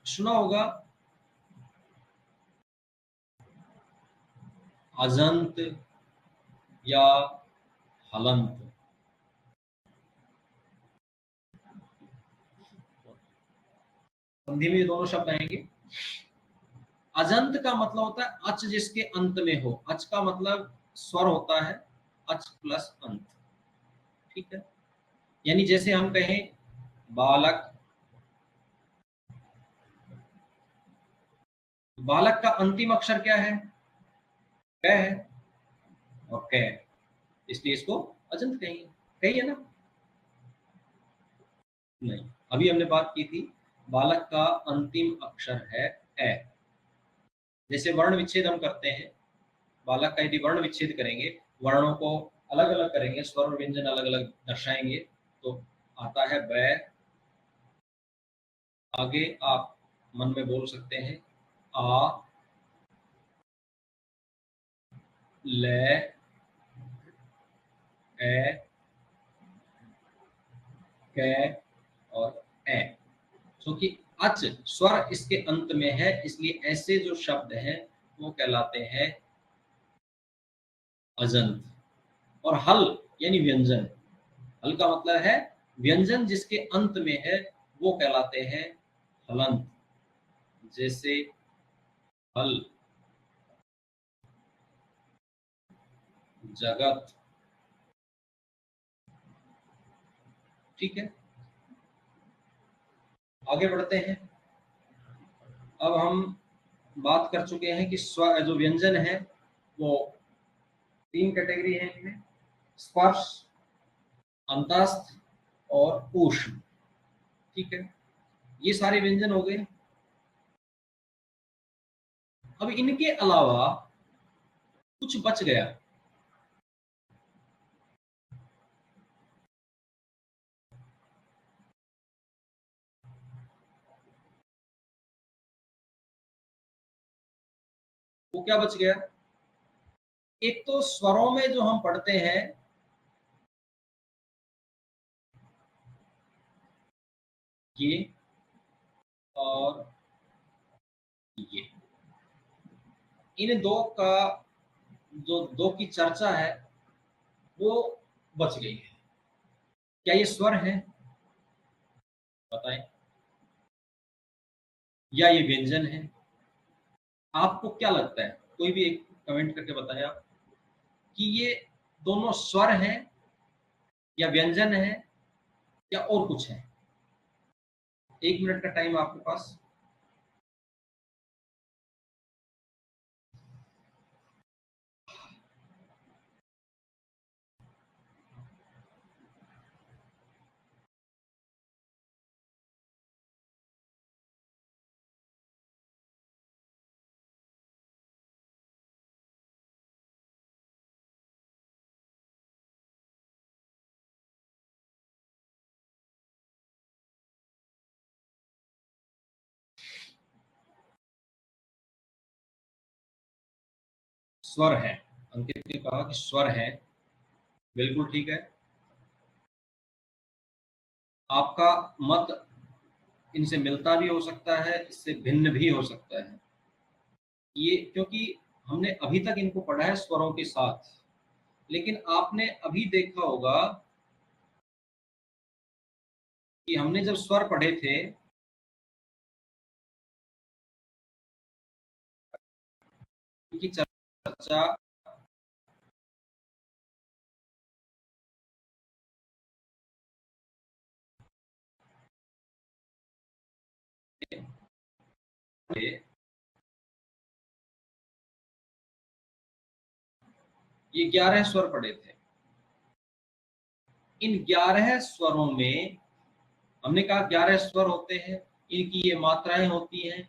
सुना होगा अजंत या हलंत। संधि में ये दोनों शब्द आएंगे, अजंत का मतलब होता है अच जिसके अंत में हो। अच का मतलब स्वर होता है अच प्लस अंत, ठीक है। यानी जैसे हम कहें बालक, बालक का अंतिम अक्षर क्या है? क है, और क, इसलिए इसको अजंत कहेंगे। कही है ना? नहीं, अभी हमने बात की थी बालक का अंतिम अक्षर है ए। जैसे वर्ण विच्छेद हम करते हैं, बालक का यदि वर्ण विच्छेद करेंगे, वर्णों को अलग अलग करेंगे, स्वर और व्यंजन अलग अलग दर्शाएंगे, तो आता है बै। आगे आप मन में बोल सकते हैं आ, ले, ए, कै और ए। क्योंकि अच स्वर इसके अंत में है, इसलिए ऐसे जो शब्द हैं वो कहलाते हैं अजंत। और हल यानी व्यंजन, हल का मतलब है व्यंजन जिसके अंत में है, वो कहलाते हैं हलंत। जैसे हल, जगत, ठीक है। आगे बढ़ते हैं। अब हम बात कर चुके हैं कि स्व जो व्यंजन है वो तीन कैटेगरी है इनमें, स्पर्श, अंतस्थ और ऊष्म, ठीक है। ये सारे व्यंजन हो गए। अब इनके अलावा कुछ बच गया। वो क्या बच गया? एक तो स्वरों में जो हम पढ़ते हैं, ये और ये, इन दो का जो दो की चर्चा है वो बच गई है। क्या ये स्वर है? बताएं। या ये व्यंजन है? आपको क्या लगता है? कोई भी एक कमेंट करके बताएं आप कि ये दोनों स्वर हैं या व्यंजन है या और कुछ है। 1 मिनट का टाइम आपके पास। स्वर है, अंकित ने कहा कि स्वर है, बिल्कुल ठीक है। आपका मत इनसे मिलता भी हो सकता है, इससे भिन्न भी हो सकता है। ये क्योंकि हमने अभी तक इनको पढ़ा है स्वरों के साथ, लेकिन आपने अभी देखा होगा कि हमने जब स्वर पढ़े थे की चर्चा ये 11 स्वर पढ़े थे। इन 11 स्वरों में हमने कहा 11 स्वर होते हैं, इनकी ये मात्राएं होती हैं।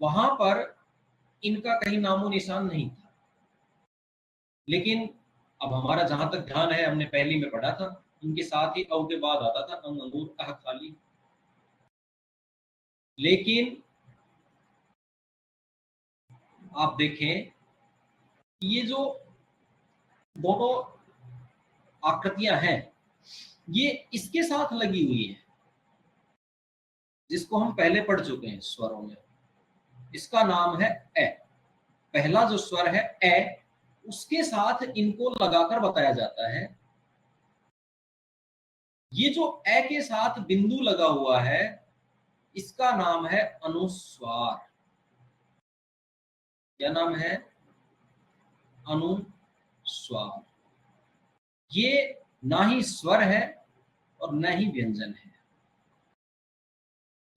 वहां पर इनका कहीं नामो निशान नहीं था, लेकिन अब हमारा जहां तक ध्यान है, हमने पहली में पढ़ा था, इनके साथ ही अव के बाद आता था अंग अंगूर कहा खाली। लेकिन आप देखें ये जो दोनों आकृतियां हैं ये इसके साथ लगी हुई है, जिसको हम पहले पढ़ चुके हैं स्वरों में। इसका नाम है ए। पहला जो स्वर है ए, उसके साथ इनको लगाकर बताया जाता है। ये जो ए के साथ बिंदु लगा हुआ है, इसका नाम है अनुस्वार। क्या नाम है? अनुस्वार। ये ना ही स्वर है और ना ही व्यंजन है।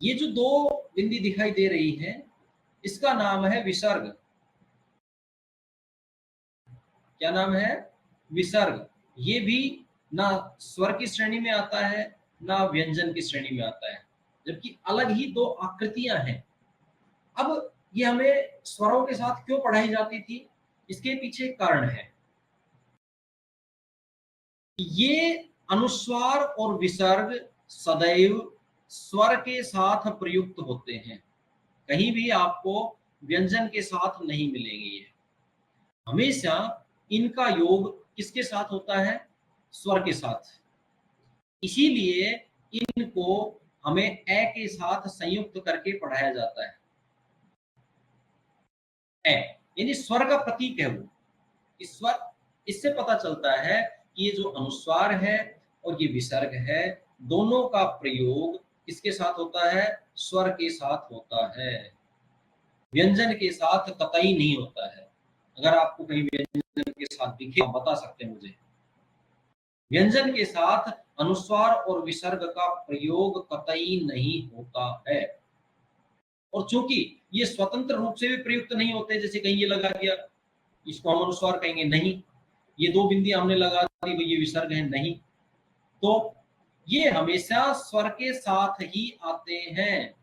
ये जो दो बिंदी दिखाई दे रही है, इसका नाम है विसर्ग। क्या नाम है? विसर्ग। ये भी ना स्वर की श्रेणी में आता है, ना व्यंजन की श्रेणी में आता है, जबकि अलग ही दो आकृतियां हैं। अब ये हमें स्वरों के साथ क्यों पढ़ाई जाती थी, इसके पीछे एक कारण है। ये अनुस्वार और विसर्ग सदैव स्वर के साथ प्रयुक्त होते हैं, कहीं भी आपको व्यंजन के साथ नहीं मिलेंगे। ये हमेशा इनका योग किसके साथ होता है? स्वर के साथ। इसीलिए इनको हमें ए के साथ संयुक्त करके पढ़ाया जाता है। ए यानी स्वर का प्रतीक है वो। इस स्वर, इससे पता चलता है कि ये जो अनुस्वार है और ये विसर्ग है, दोनों का प्रयोग किसके साथ होता है? स्वर के साथ होता है, व्यंजन के साथ कतई नहीं होता है। अगर आपको कहीं व्यंजन के साथ दिखे, आप बता सकते हैं मुझे। व्यंजन के साथ अनुस्वार और विसर्ग का प्रयोग कतई नहीं होता है। और चूंकि ये स्वतंत्र रूप से भी प्रयुक्त नहीं होते, जैसे कहीं ये लगा दिया, इसको हम अनुस्वार कहेंगे, नहीं। ये दो बिंदी हमने लगा दी, भाई ये विसर्ग है, नहीं। तो ये हमेशा स्वर के साथ ही आते हैं,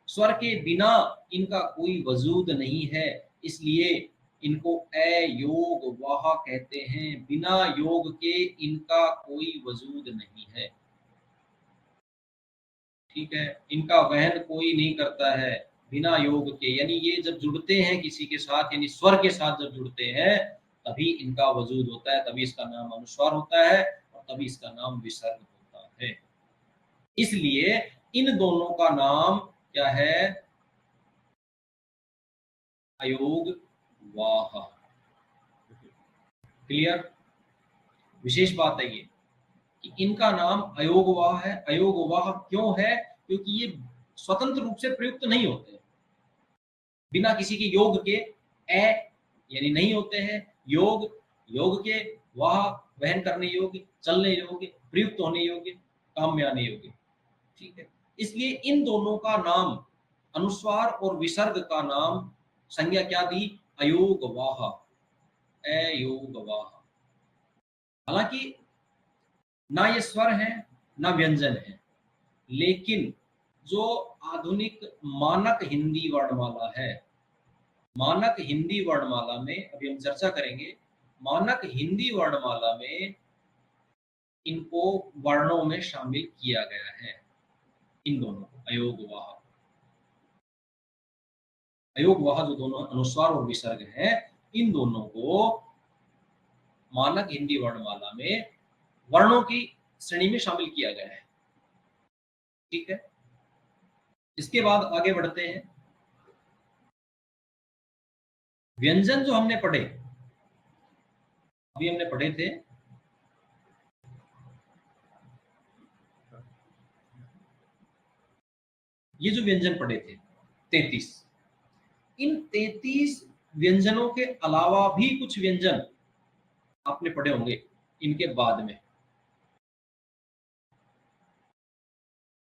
स्वर के बिना इनका कोई वजूद नहीं है। इसलिए इनको ए योग वाह कहते हैं। बिना योग के इनका कोई वजूद नहीं है। ठीक है, इनका वहन कोई नहीं करता है बिना योग के। यानी ये जब जुड़ते हैं किसी के साथ, यानी स्वर के साथ जब जुड़ते हैं, तभी इनका वजूद होता है, तभी इसका नाम अनुस्वार होता है और तभी इसका नाम विसर्ग होता है। इसलिए इन दोनों का नाम क्या है? अयोग वाह। क्लियर? विशेष बात है ये कि इनका नाम अयोग वाह है। अयोग वाह क्यों है? क्योंकि ये स्वतंत्र रूप से प्रयुक्त नहीं होते, बिना किसी के योग के। ए यानी नहीं होते हैं, योग योग के, वाह वहन करने योग्य, चलने योग्य, प्रयुक्त होने योग्य, काम में आने योग्य। ठीक है, इसलिए इन दोनों का नाम, अनुस्वार और विसर्ग का नाम, संज्ञा क्या दी? अयोग वाह, अयोग वाह। हालांकि ना ये स्वर है ना व्यंजन है, लेकिन जो आधुनिक मानक हिंदी वर्णमाला है, मानक हिंदी वर्णमाला में अभी हम चर्चा करेंगे, मानक हिंदी वर्णमाला में इनको वर्णों में शामिल किया गया है। इन दोनों को अयोग वाह, अयोग वाह जो दोनों अनुस्वार और विसर्ग हैं, इन दोनों को मानक हिंदी वर्णमाला में वर्णों की श्रेणी में शामिल किया गया है। ठीक है, इसके बाद आगे बढ़ते हैं। व्यंजन जो हमने पढ़े, अभी हमने पढ़े थे ये जो व्यंजन पढ़े थे 33, इन 33 व्यंजनों के अलावा भी कुछ व्यंजन आपने पढ़े होंगे इनके बाद में।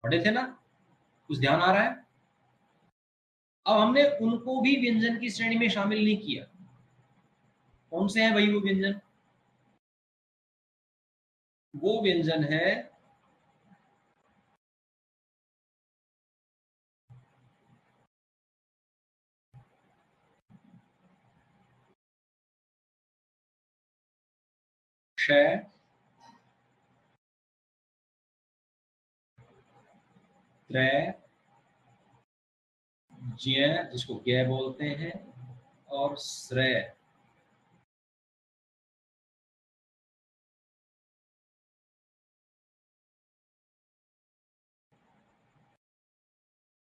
पढ़े थे ना? कुछ ध्यान आ रहा है? अब हमने उनको भी व्यंजन की श्रेणी में शामिल नहीं किया। कौन से हैं भाई वो व्यंजन? वो व्यंजन है श, त्र, ज्य जिसको ज्ञ बोलते हैं, और श्रय।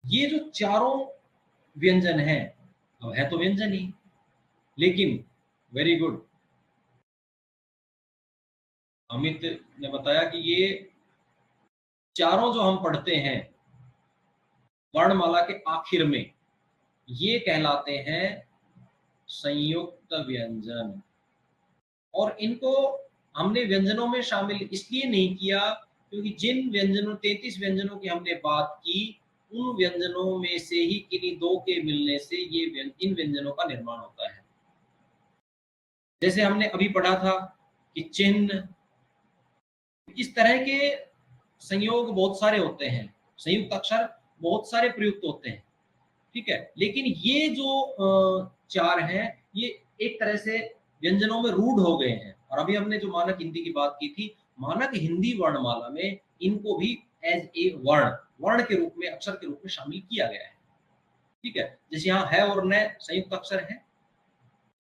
ये जो चारों व्यंजन हैं, अब है तो व्यंजन ही, लेकिन वेरी गुड, अमित ने बताया कि ये चारों जो हम पढ़ते हैं, वर्णमाला के आखिर में, ये कहलाते हैं संयुक्त व्यंजन। और इनको हमने व्यंजनों में शामिल इसलिए नहीं किया क्योंकि जिन व्यंजनों 33 व्यंजनों की हमने बात की, उन व्यंजनों में से ही किन्हीं दो के मिलने से ये इन व्यंजनों का निर्माण होता है। जैसे हमने अभी पढ़ा था कि चिन्ह, इस तरह के संयोग बहुत सारे होते हैं, संयुक्त अक्षर बहुत सारे प्रयुक्त होते हैं, ठीक है। लेकिन ये जो चार हैं, ये एक तरह से व्यंजनों में रूढ़ हो गए हैं। और अभी हमने जो मानक हिंदी की बात की थी, मानक हिंदी वर्णमाला में इनको भी एज ए वर्ण, वर्ण के रूप में, अक्षर के रूप में शामिल किया गया है, ठीक है। जैसे यहाँ है और न संयुक्त अक्षर है,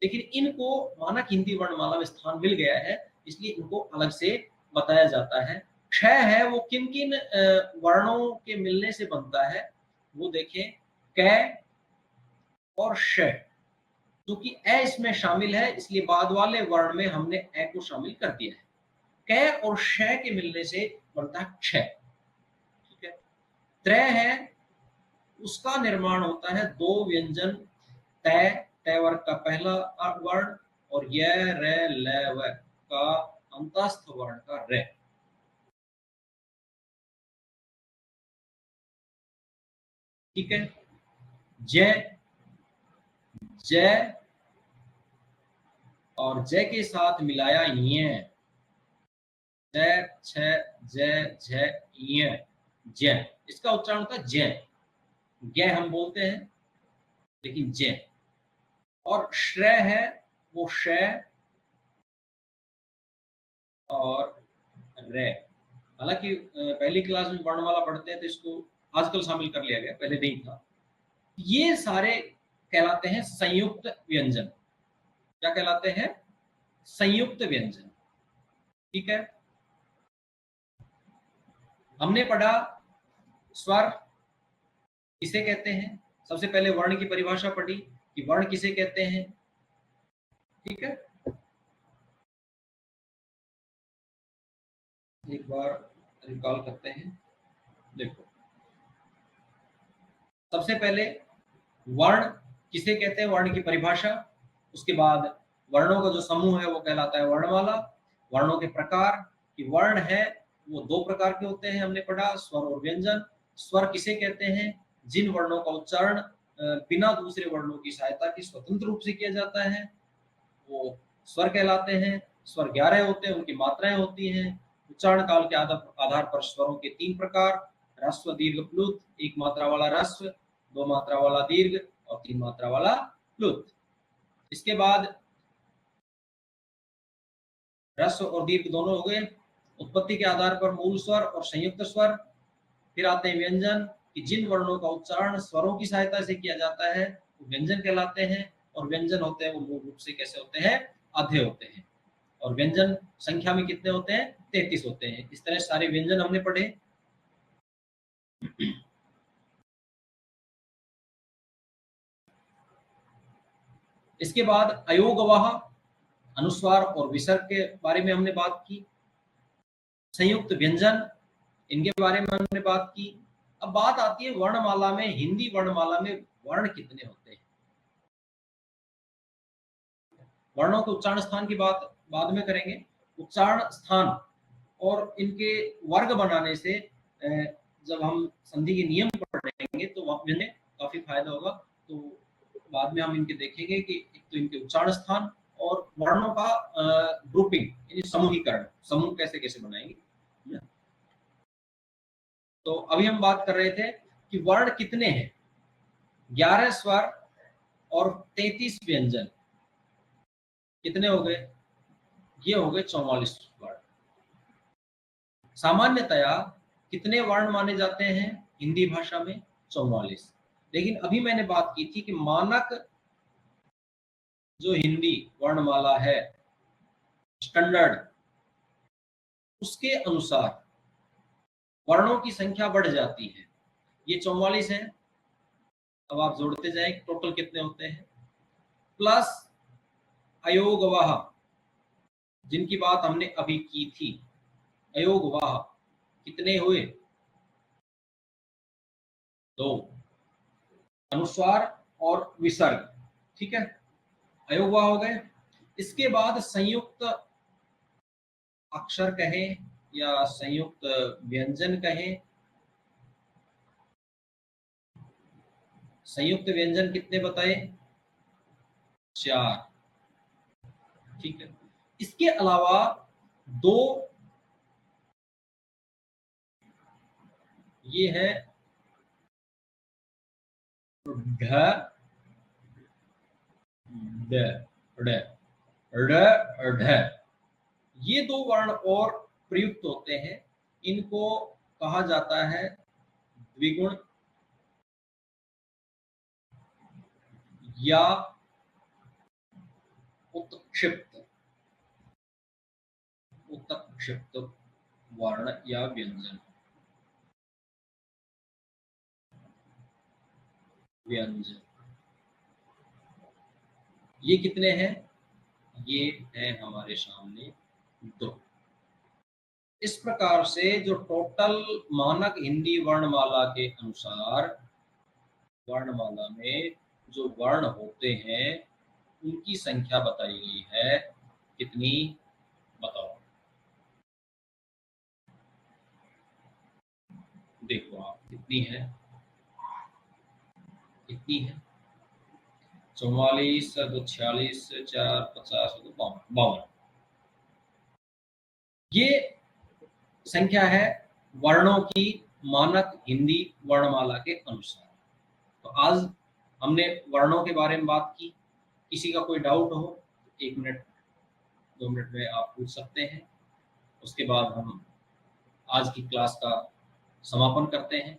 लेकिन इनको मानक हिंदी वर्णमाला में स्थान मिल गया है, इसलिए इनको अलग से बताया जाता है। क्षय है वो किन किन वर्णों के मिलने से बनता है, वो देखें, क और श, जो कि ए इसमें शामिल है, इसलिए बाद वाले वर्ण में हमने ए को शामिल कर दिया है। क और श के मिलने से बनता है क्षय, ठीक है। त्रय है, उसका निर्माण होता है दो व्यंजन, तय, तय वर्ग का पहला वर्ण, और य र ल व का अंतस्थ वर्ण का र, ठीक है। जय, जय और जय के साथ मिलाया य, जय छ जय झ य, जय, इसका उच्चारण होता है जय, जय हम बोलते हैं लेकिन जय। और श्रेय है वो शय और रे। हालांकि पहली क्लास में वर्णमाला पढ़ते हैं तो इसको आजकल शामिल कर लिया गया, पहले नहीं था। ये सारे कहलाते हैं संयुक्त व्यंजन। क्या कहलाते हैं? संयुक्त व्यंजन, ठीक है। हमने पढ़ा स्वर किसे कहते हैं, सबसे पहले वर्ण की परिभाषा पढ़ी कि वर्ण किसे कहते हैं, ठीक है। एक बार रिकॉल करते हैं, देखो सबसे पहले वर्ण किसे कहते हैं, वर्ण की परिभाषा, उसके बाद वर्णों का जो समूह है वो कहलाता है वर्णमाला। वर्णों के प्रकार कि वर्ण है वो दो प्रकार के होते हैं, हमने पढ़ा, स्वर और व्यंजन। स्वर किसे कहते हैं, जिन वर्णों का उच्चारण बिना दूसरे वर्णों की सहायता के स्वतंत्र रूप से किया जाता है वो स्वर कहलाते हैं। स्वर 11 होते हैं, उनकी मात्राएं होती हैं। उच्चारण काल के आधार पर स्वरों के 3 प्रकार, ह्रस्व दीर्घ प्लुत, एक मात्रा वाला ह्रस्व, दो मात्रा वाला दीर्घ और 3 मात्रा वाला प्लुत। इसके बाद ह्रस्व और दीर्घ दोनों हो गए। उत्पत्ति के आधार पर मूल स्वर और संयुक्त स्वर। फिर आते हैं व्यंजन कि जिन वर्णों का उच्चारण स्वरों की सहायता से किया जाता है वो व्यंजन कहलाते हैं। और व्यंजन होते हैं वो मूल रूप से कैसे होते हैं, आधे होते हैं। और व्यंजन संख्या में कितने होते हैं, 33 होते हैं। इस तरह सारे व्यंजन हमने पढ़े। इसके बाद अयोगवाह, अनुस्वार और विसर्ग के बारे में हमने बात की। संयुक्त व्यंजन, इनके बारे में हमने बात की। अब बात आती है वर्णमाला में, हिंदी वर्णमाला में वर्ण कितने होते हैं। वर्णों के उच्चारण स्थान की बात बाद में करेंगे। उच्चारण स्थान और इनके वर्ग बनाने से जब हम संधि के नियम पढ़ेंगे तो वहां में काफी फायदा होगा। तो बाद में हम इनके देखेंगे कि एक तो इनके उच्चारण स्थान और वर्णों का ग्रुपिंग यानी समूहीकरण, समूह कैसे कैसे बनाएंगे। तो अभी हम बात कर रहे थे कि वर्ण कितने हैं, 11 स्वर और 33 व्यंजन, कितने हो गए, ये हो गए 44 वर्ण। सामान्यतया कितने वर्ण माने जाते हैं हिंदी भाषा में, 44। लेकिन अभी मैंने बात की थी कि मानक जो हिंदी वर्णमाला है, स्टैंडर्ड, उसके अनुसार वर्णों की संख्या बढ़ जाती है। ये 44 है, अब आप जोड़ते जाएं टोटल कितने होते हैं, प्लस अयोगवाह जिनकी बात हमने अभी की थी, अयोगवाह कितने हुए, 2। अनुस्वार और विसर्ग, ठीक है, अयोगवा हो गए। इसके बाद संयुक्त अक्षर कहें या संयुक्त व्यंजन कहें, संयुक्त व्यंजन कितने बताए? 4, ठीक है। इसके अलावा दो, ये है ढ, ड, ड, ढ, ढ, ये दो वर्ण और प्रयुक्त होते हैं। इनको कहा जाता है द्विगुण या उत्क्षिप्त, उत्क्षिप्त वर्ण या व्यंजन, व्यंजन। ये कितने हैं? ये है हमारे सामने 2। इस प्रकार से जो टोटल मानक हिंदी वर्णमाला के अनुसार वर्णमाला में जो वर्ण होते हैं उनकी संख्या बताई गई है। कितनी? बताओ। देखो आप, कितनी है? कितनी है? 44, 46, 4, 50, 52। ये संख्या है वर्णों की मानक हिंदी वर्णमाला के अनुसार। तो आज हमने वर्णों के बारे में बात की। किसी का कोई डाउट हो 1 मिनट 2 मिनट में आप पूछ सकते हैं। उसके बाद हम आज की क्लास का समापन करते हैं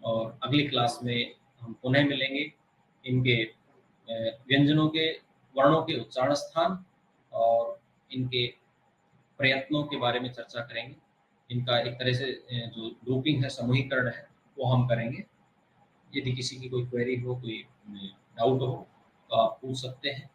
और अगली क्लास में हम पुनः मिलेंगे। इनके व्यंजनों के, वर्णों के उच्चारण स्थान और इनके प्रयत्नों के बारे में चर्चा करेंगे। इनका एक तरह से जो ग्रुपिंग है, समूहीकरण है, वो हम करेंगे। यदि किसी की कोई क्वेरी हो, कोई डाउट हो, तो आप पूछ सकते हैं।